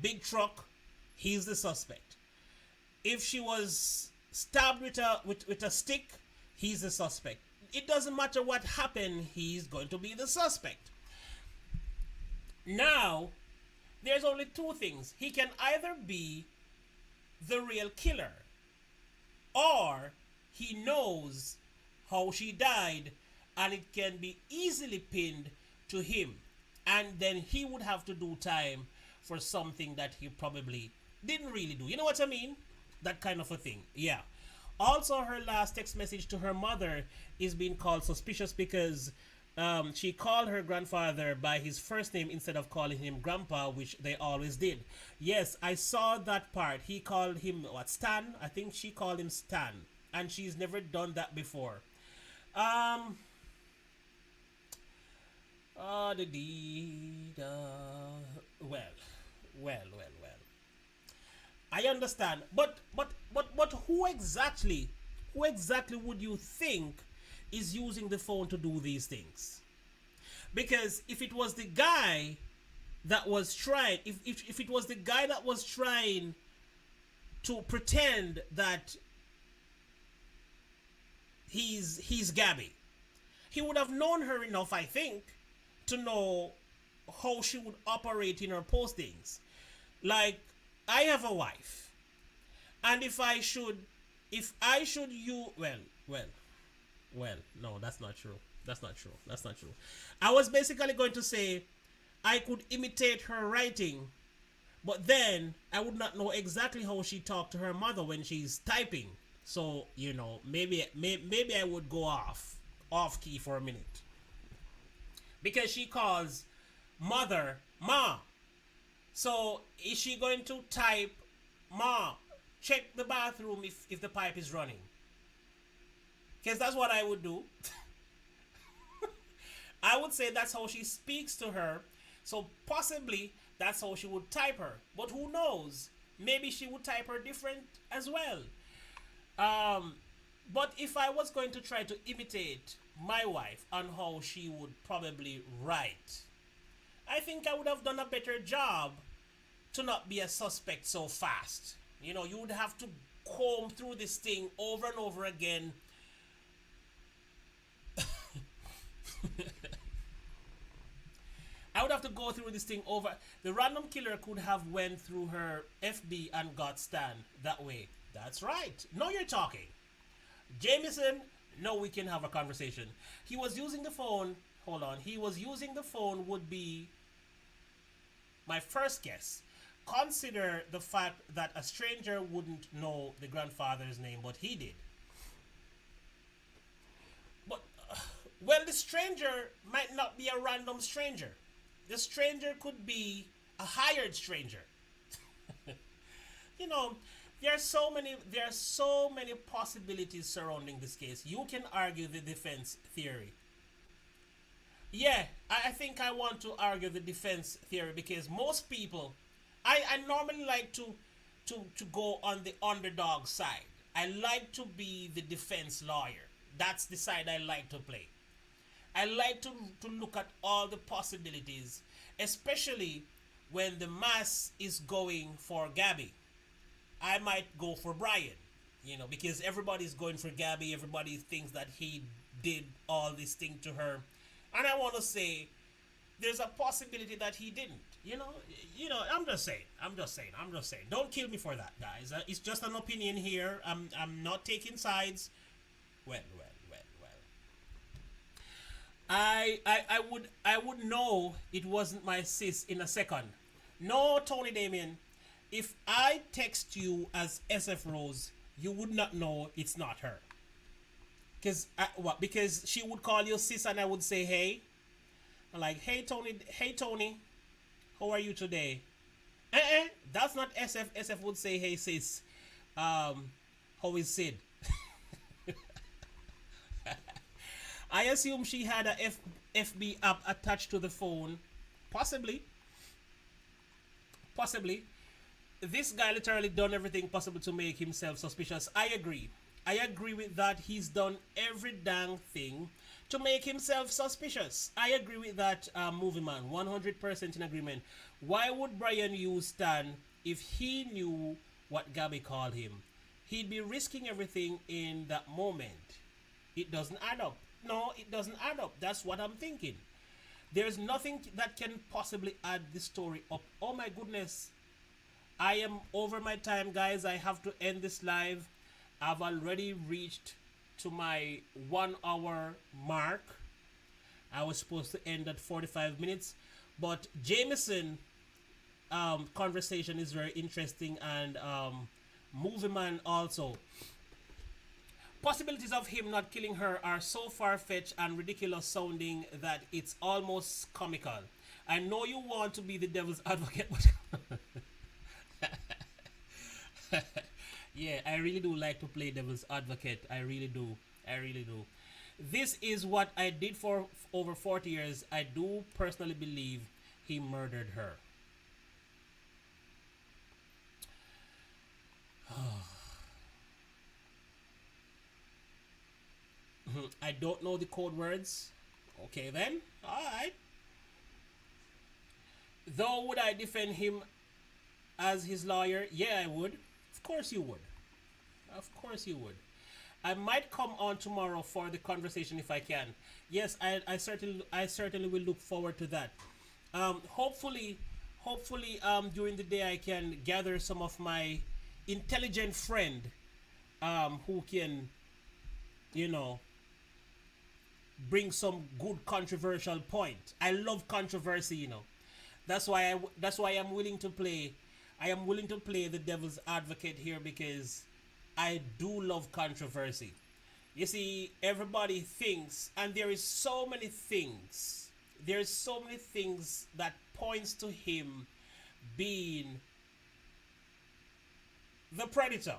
big truck, he's the suspect. If she was stabbed with a stick, he's the suspect. It doesn't matter what happened, he's going to be the suspect. Now, there's only two things. He can either be the real killer, or he knows how she died and it can be easily pinned to him, and then he would have to do time for something that he probably didn't really do. You know what I mean? That kind of a thing. Yeah. Also, her last text message to her mother is being called suspicious because she called her grandfather by his first name instead of calling him grandpa, which they always did. Yes, I saw that part. He called him what, Stan? I think she called him Stan, and she's never done that before. Um, the deed. Well, well. I understand, but who exactly would you think is using the phone to do these things? Because if it was the guy that was trying, if it was the guy that was trying to pretend that he's Gabby, he would have known her enough, I think, to know how she would operate in her postings. Like, I have a wife, and if I should you well, no, that's not true. That's not true. I was basically going to say I could imitate her writing, but then I would not know exactly how she talked to her mother when she's typing. So, maybe I would go off key for a minute. Because she calls mother ma. So, is she going to type ma, check the bathroom if the pipe is running? Because that's what I would do. I would say that's how she speaks to her. So possibly that's how she would type her. But who knows? Maybe she would type her different as well. But if I was going to try to imitate my wife on how she would probably write, I think I would have done a better job to not be a suspect so fast. You would have to comb through this thing over and over again. I would have to go through this thing over. The random killer could have went through her FB and got Stan that way. That's right. Now you're talking. Jameson, no, we can have a conversation. He was using the phone. Hold on. He was using the phone would be my first guess. Consider the fact that a stranger wouldn't know the grandfather's name, but he did. But, well, the stranger might not be a random stranger. The stranger could be a hired stranger. you know, there are so many possibilities surrounding this case. You can argue the defense theory. Yeah, I think I want to argue the defense theory because most people, I normally like to go on the underdog side. I like to be the defense lawyer. That's the side I like to play. I like to look at all the possibilities, especially when the mass is going for Gabby. I might go for Brian, because everybody's going for Gabby. Everybody thinks that he did all this thing to her. And I want to say there's a possibility that he didn't. I'm just saying. Don't kill me for that, guys. It's just an opinion here. I'm not taking sides. Well. I would know it wasn't my sis in a second. No, Tony Damien, if I text you as SF Rose, you would not know it's not her. Because she would call you sis and I would say hey. I'm like, hey Tony, how are you today? That's not SF. SF would say, hey sis, how is Sid? I assume she had a FB app attached to the phone. Possibly. This guy literally done everything possible to make himself suspicious. I agree with that. He's done every dang thing to make himself suspicious. I agree with that, movie man. 100% in agreement. Why would Brian use Stan if he knew what Gabby called him? He'd be risking everything in that moment. It doesn't add up. No, it doesn't add up. That's what I'm thinking. There's nothing that can possibly add this story up. Oh my goodness. I am over my time, guys. I have to end this live. I've already reached to my 1 hour mark. I was supposed to end at 45 minutes. But Jameson conversation is very interesting, and movie man also. Possibilities of him not killing her are so far-fetched and ridiculous sounding that it's almost comical. I know you want to be the devil's advocate, but yeah, I really do like to play devil's advocate. I really do. I really do. This is what I did for over 40 years. I do personally believe he murdered her. I don't know the code words. Okay then. Alright. Though would I defend him as his lawyer? Yeah, I would. Of course you would. Of course you would. I might come on tomorrow for the conversation if I can. Yes, I certainly will look forward to that. Hopefully, during the day I can gather some of my intelligent friend, who can, you know, bring some good controversial point. I love controversy, you know. That's why I'm willing to play. I am willing to play the devil's advocate here because I do love controversy. You see, everybody thinks, and there is so many things. There's so many things that points to him being the predator.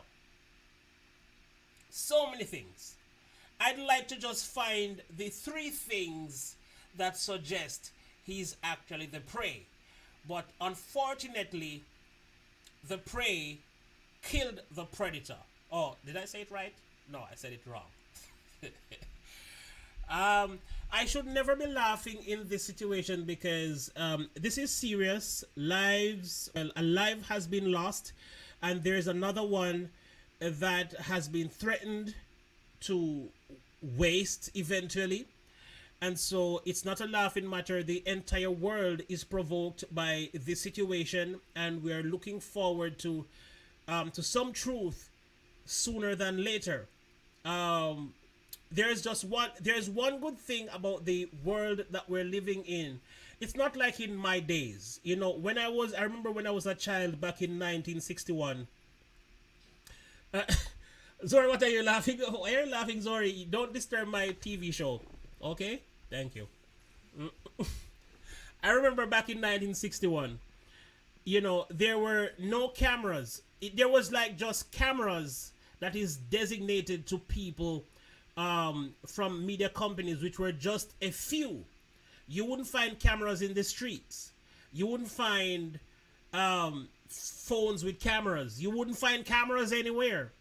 So many things. I'd like to just find the three things that suggest he's actually the prey. But unfortunately, the prey killed the predator. Oh, did I say it right? No, I said it wrong. I should never be laughing in this situation because this is serious. A life has been lost, and there's another one that has been threatened to waste eventually. And so it's not a laughing matter. The entire world is provoked by this situation, and we are looking forward to some truth sooner than later. There's one good thing about the world that we're living in. It's not like in my days. You know, I remember when I was a child back in 1961. Zori, what are you laughing? Why are you laughing, Zori? Don't disturb my TV show. Okay? Thank you. I remember back in 1961, you know, there were no cameras. There was like just cameras that is designated to people from media companies, which were just a few. You wouldn't find cameras in the streets. You wouldn't find phones with cameras. You wouldn't find cameras anywhere.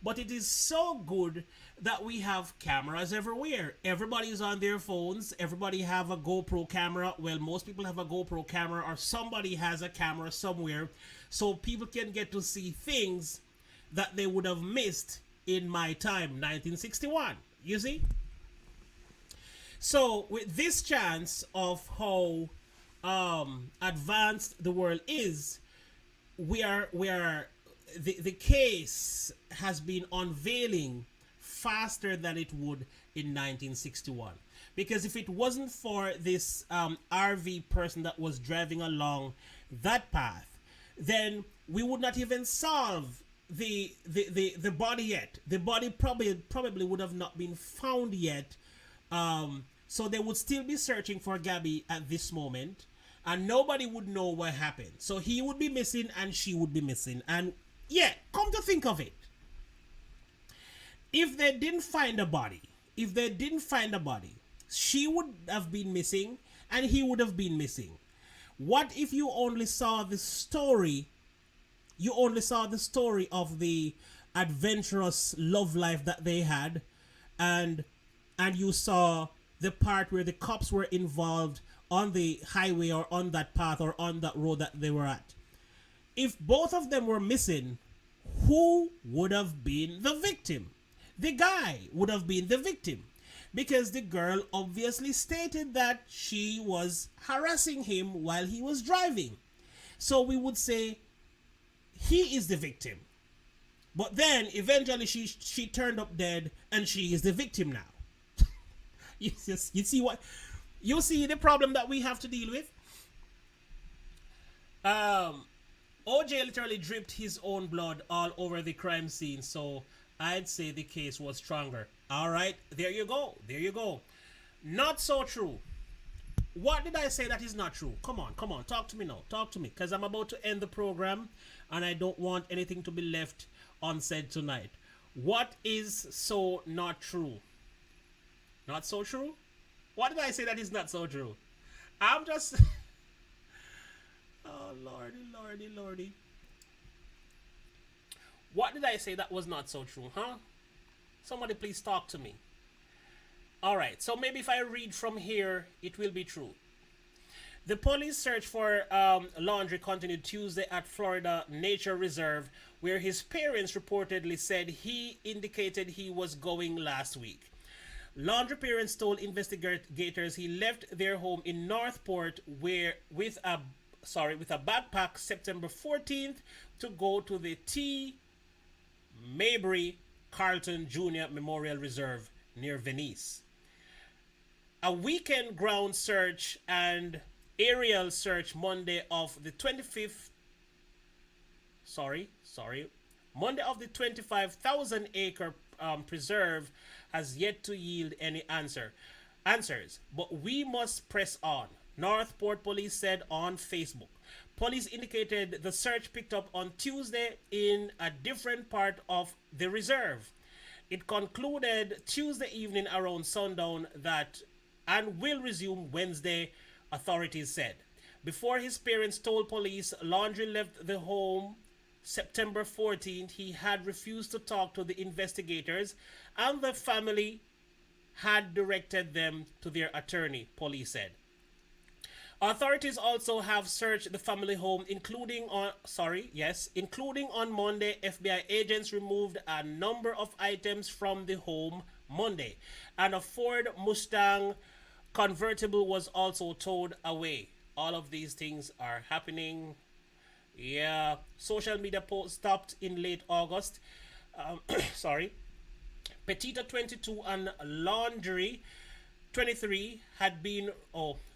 But it is so good that we have cameras everywhere. Everybody is on their phones. Everybody have a GoPro camera. Well, most people have a GoPro camera, or somebody has a camera somewhere, so people can get to see things that they would have missed in my time, 1961. You see? So with this chance of how advanced the world is, we are the case has been unveiling faster than it would in 1961. Because if it wasn't for this RV person that was driving along that path, then we would not even solve the body yet. The body probably would have not been found yet. So they would still be searching for Gabby at this moment, and nobody would know what happened. So he would be missing and she would be missing. And yeah, come to think of it, if they didn't find a body, she would have been missing and he would have been missing. What if you only saw the story? You only saw the story of the adventurous love life that they had, and you saw the part where the cops were involved on the highway or on that path or on that road that they were at. If both of them were missing, who would have been the victim? The guy would have been the victim, because the girl obviously stated that she was harassing him while he was driving. So we would say he is the victim. But then eventually she turned up dead and she is the victim now. you see the problem that we have to deal with? OJ literally dripped his own blood all over the crime scene, so I'd say the case was stronger. All right, there you go. There you go. Not so true. What did I say that is not true? Come on, talk to me now. Talk to me. Because I'm about to end the program and I don't want anything to be left unsaid tonight. What is so not true? Not so true? What did I say that is not so true? I'm just. Oh, lordy, lordy, lordy. What did I say that was not so true, huh? Somebody please talk to me. Alright, so maybe if I read from here, it will be true. The police search for Laundrie continued Tuesday at Florida Nature Reserve, where his parents reportedly said he indicated he was going last week. Laundrie parents told investigators he left their home in Northport with a backpack September 14th to go to the T. Mabry Carlton Jr. Memorial Reserve near Venice. A weekend ground search and aerial search Monday of the 25th Monday of the 25,000 acre preserve has yet to yield any answers, but we must press on, Northport police said on Facebook. Police indicated the search picked up on Tuesday in a different part of the reserve. It concluded Tuesday evening around sundown and will resume Wednesday, authorities said. Before his parents told police Laundrie left the home September 14th, he had refused to talk to the investigators and the family had directed them to their attorney, police said. Authorities also have searched the family home, including on Monday. FBI agents removed a number of items from the home Monday, and a Ford Mustang convertible was also towed away. All of these things are happening. Yeah, social media posts stopped in late August. Petito 22 and Laundrie 23 had been,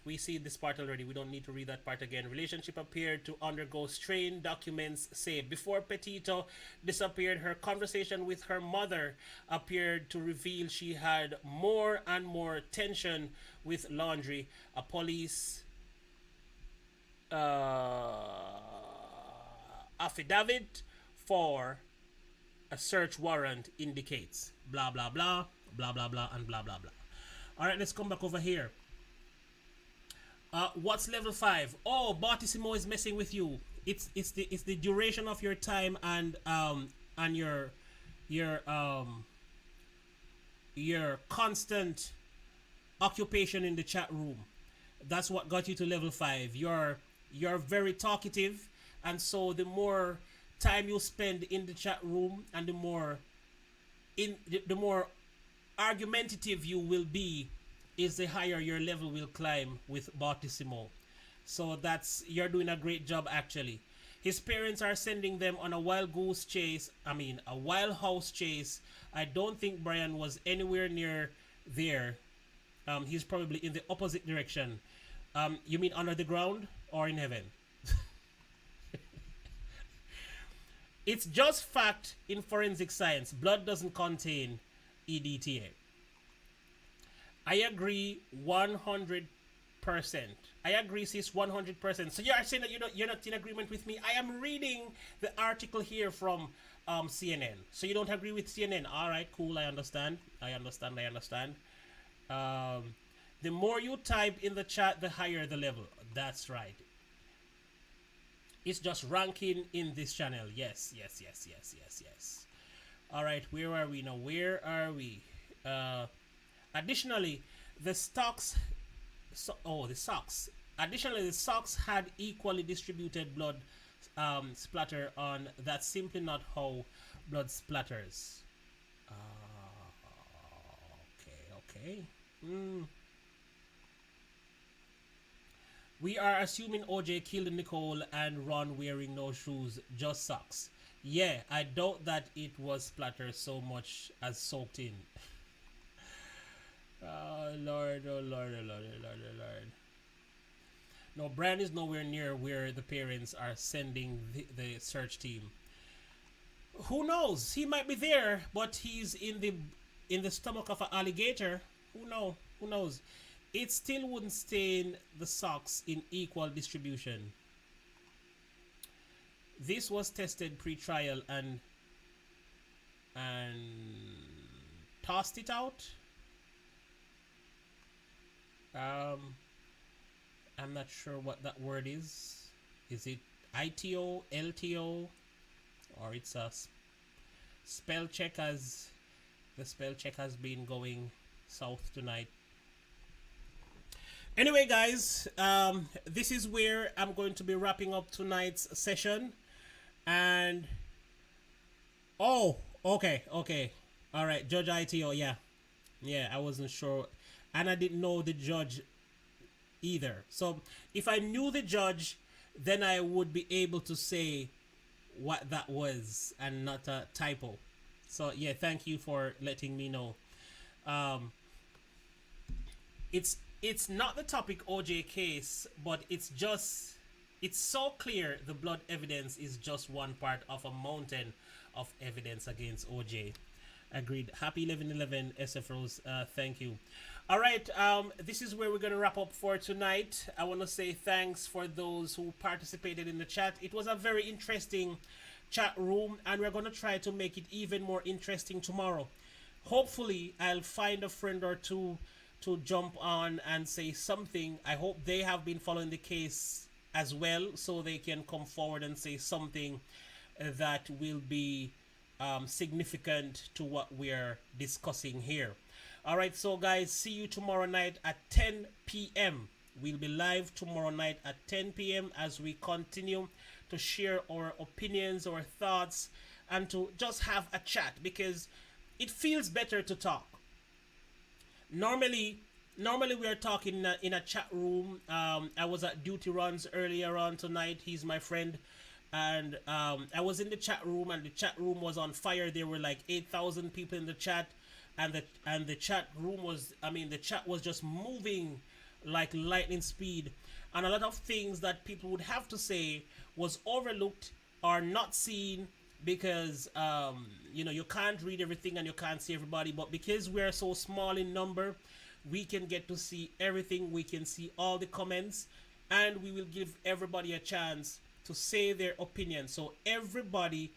we see this part already. We don't need to read that part again. Relationship appeared to undergo strain, documents say. Before Petito disappeared, her conversation with her mother appeared to reveal she had more and more tension with Laundrie. A police affidavit for a search warrant indicates. Blah, blah, blah, blah, blah, blah, and blah, blah, blah. All right, let's come back over here. What's level 5? Oh, Bartissimo is messing with you. It's the duration of your time and your constant occupation in the chat room. That's what got you to level 5. You're very talkative, and so the more time you spend in the chat room and the more argumentative you will be, is the higher your level will climb with Bartissimo. So you're doing a great job actually. His parents are sending them on a wild house chase. I don't think Brian was anywhere near there. He's probably in the opposite direction. You mean under the ground or in heaven? It's just fact in forensic science. Blood doesn't contain EDTA. I agree 100%. I agree, sis, 100%. So you're saying that you're not in agreement with me? I am reading the article here from CNN. So you don't agree with CNN? All right, cool. I understand. The more you type in the chat, the higher the level. That's right. It's just ranking in this channel. Yes. All right, where are we now? Additionally, the stocks. Additionally, the socks had equally distributed blood splatter on. That's simply not how blood splatters. Okay. We are assuming OJ killed Nicole and Ron wearing no shoes, just socks. Yeah, I doubt that it was splatter so much as soaked in. Oh Lord. No, Brian is nowhere near where the parents are sending the search team. Who knows? He might be there, but he's in the stomach of an alligator. Who know? Who knows? It still wouldn't stain the socks in equal distribution. This was tested pre-trial and tossed it out. Um, I'm not sure what that word is. Is it ITO, LTO, or it's a spell check? As the spell check has been going south tonight. Anyway, guys, this is where I'm going to be wrapping up tonight's session. And oh, okay, all right, Judge ITO, yeah, yeah, I wasn't sure, and I didn't know the judge either. So if I knew the judge, then I would be able to say what that was and not a typo. So yeah, thank you for letting me know. Um, it's not the topic OJ case, but it's so clear the blood evidence is just one part of a mountain of evidence against OJ. Agreed. Happy 11/11 SF Rose. Thank you. All right. This is where we're going to wrap up for tonight. I want to say thanks for those who participated in the chat. It was a very interesting chat room, and we're going to try to make it even more interesting tomorrow. Hopefully, I'll find a friend or two to jump on and say something. I hope they have been following the case as well, so they can come forward and say something that will be significant to what we're discussing here. All right, so guys, see you tomorrow night at 10 p.m. We'll be live tomorrow night at 10 p.m. as we continue to share our opinions, our thoughts, and to just have a chat, because it feels better to talk. Normally we are talking in a chat room. I was at Duty Runs earlier on tonight. He's my friend, and I was in the chat room, and the chat room was on fire. There were like 8,000 people in the chat, and the chat room was, I mean, the chat was just moving like lightning speed, and a lot of things that people would have to say was overlooked or not seen, because you can't read everything and you can't see everybody, but because we're so small in number, we can get to see everything. We can see all the comments, and we will give everybody a chance to say their opinion, so everybody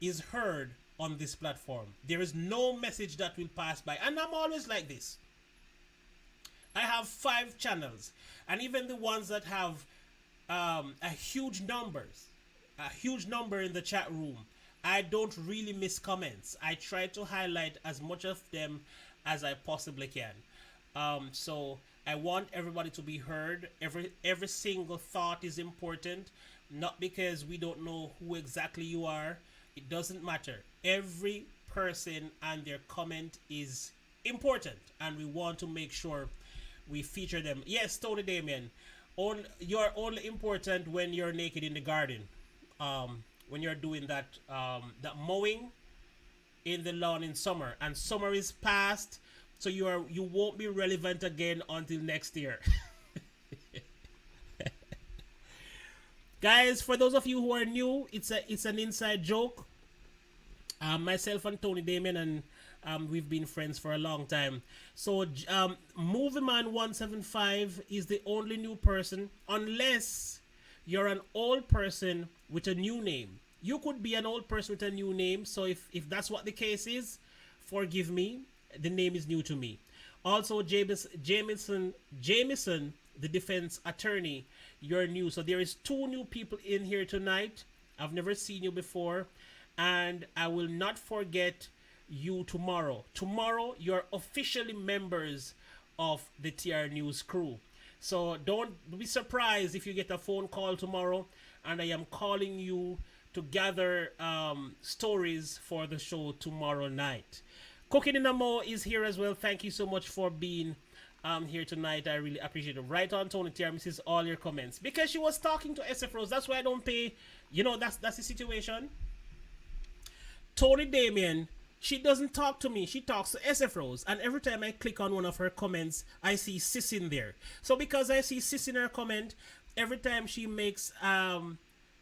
is heard on this platform. There is no message that will pass by, and I'm always like this. I have 5 channels, and even the ones that have a huge number in the chat room, I don't really miss comments. I try to highlight as much of them as I possibly can. So I want everybody to be heard. Every single thought is important, not because we don't know who exactly you are. It doesn't matter. Every person and their comment is important, and we want to make sure we feature them. Yes, Tony Damien, you're only important when you're naked in the garden. When you're doing that mowing in the lawn in summer, and summer is past, so you won't be relevant again until next year. Guys, for those of you who are new, it's an inside joke. Myself and Tony Damien, and we've been friends for a long time. So Movie Man 175 is the only new person, unless you're an old person with a new name. You could be an old person with a new name, so if that's what the case is, forgive me. The name is new to me. Also, Jameson, the defense attorney, you're new. So there is 2 new people in here tonight. I've never seen you before, and I will not forget you tomorrow. Tomorrow, you're officially members of the TR News crew. So don't be surprised if you get a phone call tomorrow, and I am calling you to gather stories for the show tomorrow night. Cooking in the Mo is here as well. Thank you so much for being here tonight. I really appreciate it. Right on, Tony TR misses all your comments, because she was talking to SF Rose. That's why I don't pay. That's the situation. Tony Damien, she doesn't talk to me. She talks to SF Rose, and every time I click on one of her comments, I see sis in there. So because I see sis in her comment, every time she makes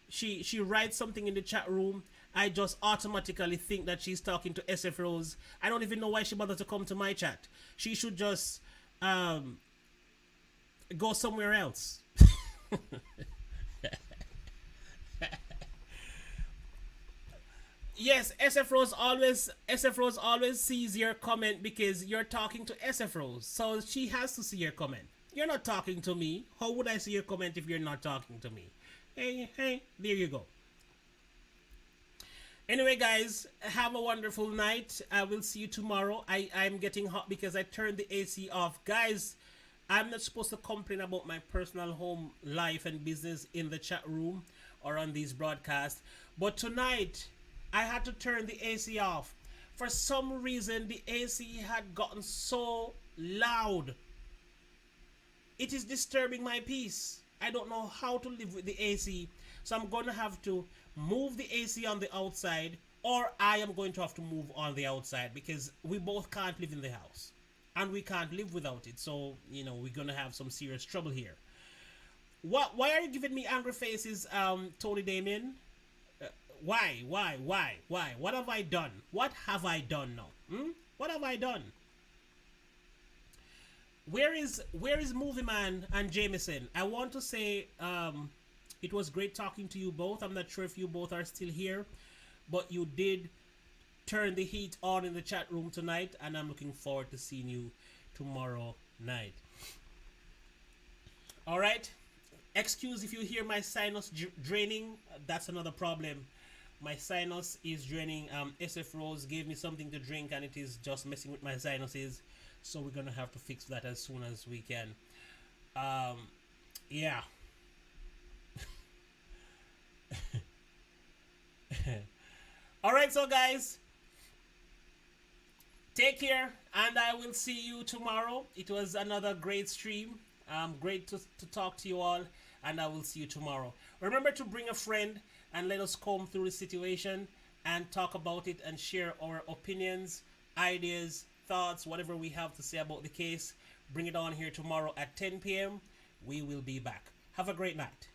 she writes something in the chat room, I just automatically think that she's talking to SF Rose. I don't even know why she bothered to come to my chat. She should just go somewhere else. Yes, SF Rose always sees your comment because you're talking to SF Rose. So she has to see your comment. You're not talking to me. How would I see your comment if you're not talking to me? Hey, there you go. Anyway, guys, have a wonderful night. I will see you tomorrow. I'm getting hot because I turned the AC off. Guys, I'm not supposed to complain about my personal home life and business in the chat room or on these broadcasts. But tonight, I had to turn the AC off. For some reason, the AC had gotten so loud. It is disturbing my peace. I don't know how to live with the AC. So I'm going to have to move the AC on the outside, or I am going to have to move on the outside because we both can't live in the house. And we can't live without it. So, we're going to have some serious trouble here. Why are you giving me angry faces, Tony Damien? Why? What have I done? What have I done now? What have I done? Where is Movie Man and Jameson? I want to say it was great talking to you both. I'm not sure if you both are still here, but you did turn the heat on in the chat room tonight, and I'm looking forward to seeing you tomorrow night. All right. Excuse if you hear my sinus draining. That's another problem. My sinus is draining. SF Rose gave me something to drink, and it is just messing with my sinuses. So we're gonna have to fix that as soon as we can. Yeah. All right, so guys, take care, and I will see you tomorrow. It was another great stream. Great to talk to you all, and I will see you tomorrow. Remember to bring a friend and let us comb through the situation and talk about it and share our opinions, ideas, thoughts, whatever we have to say about the case. Bring it on here tomorrow at 10 p.m. We will be back. Have a great night.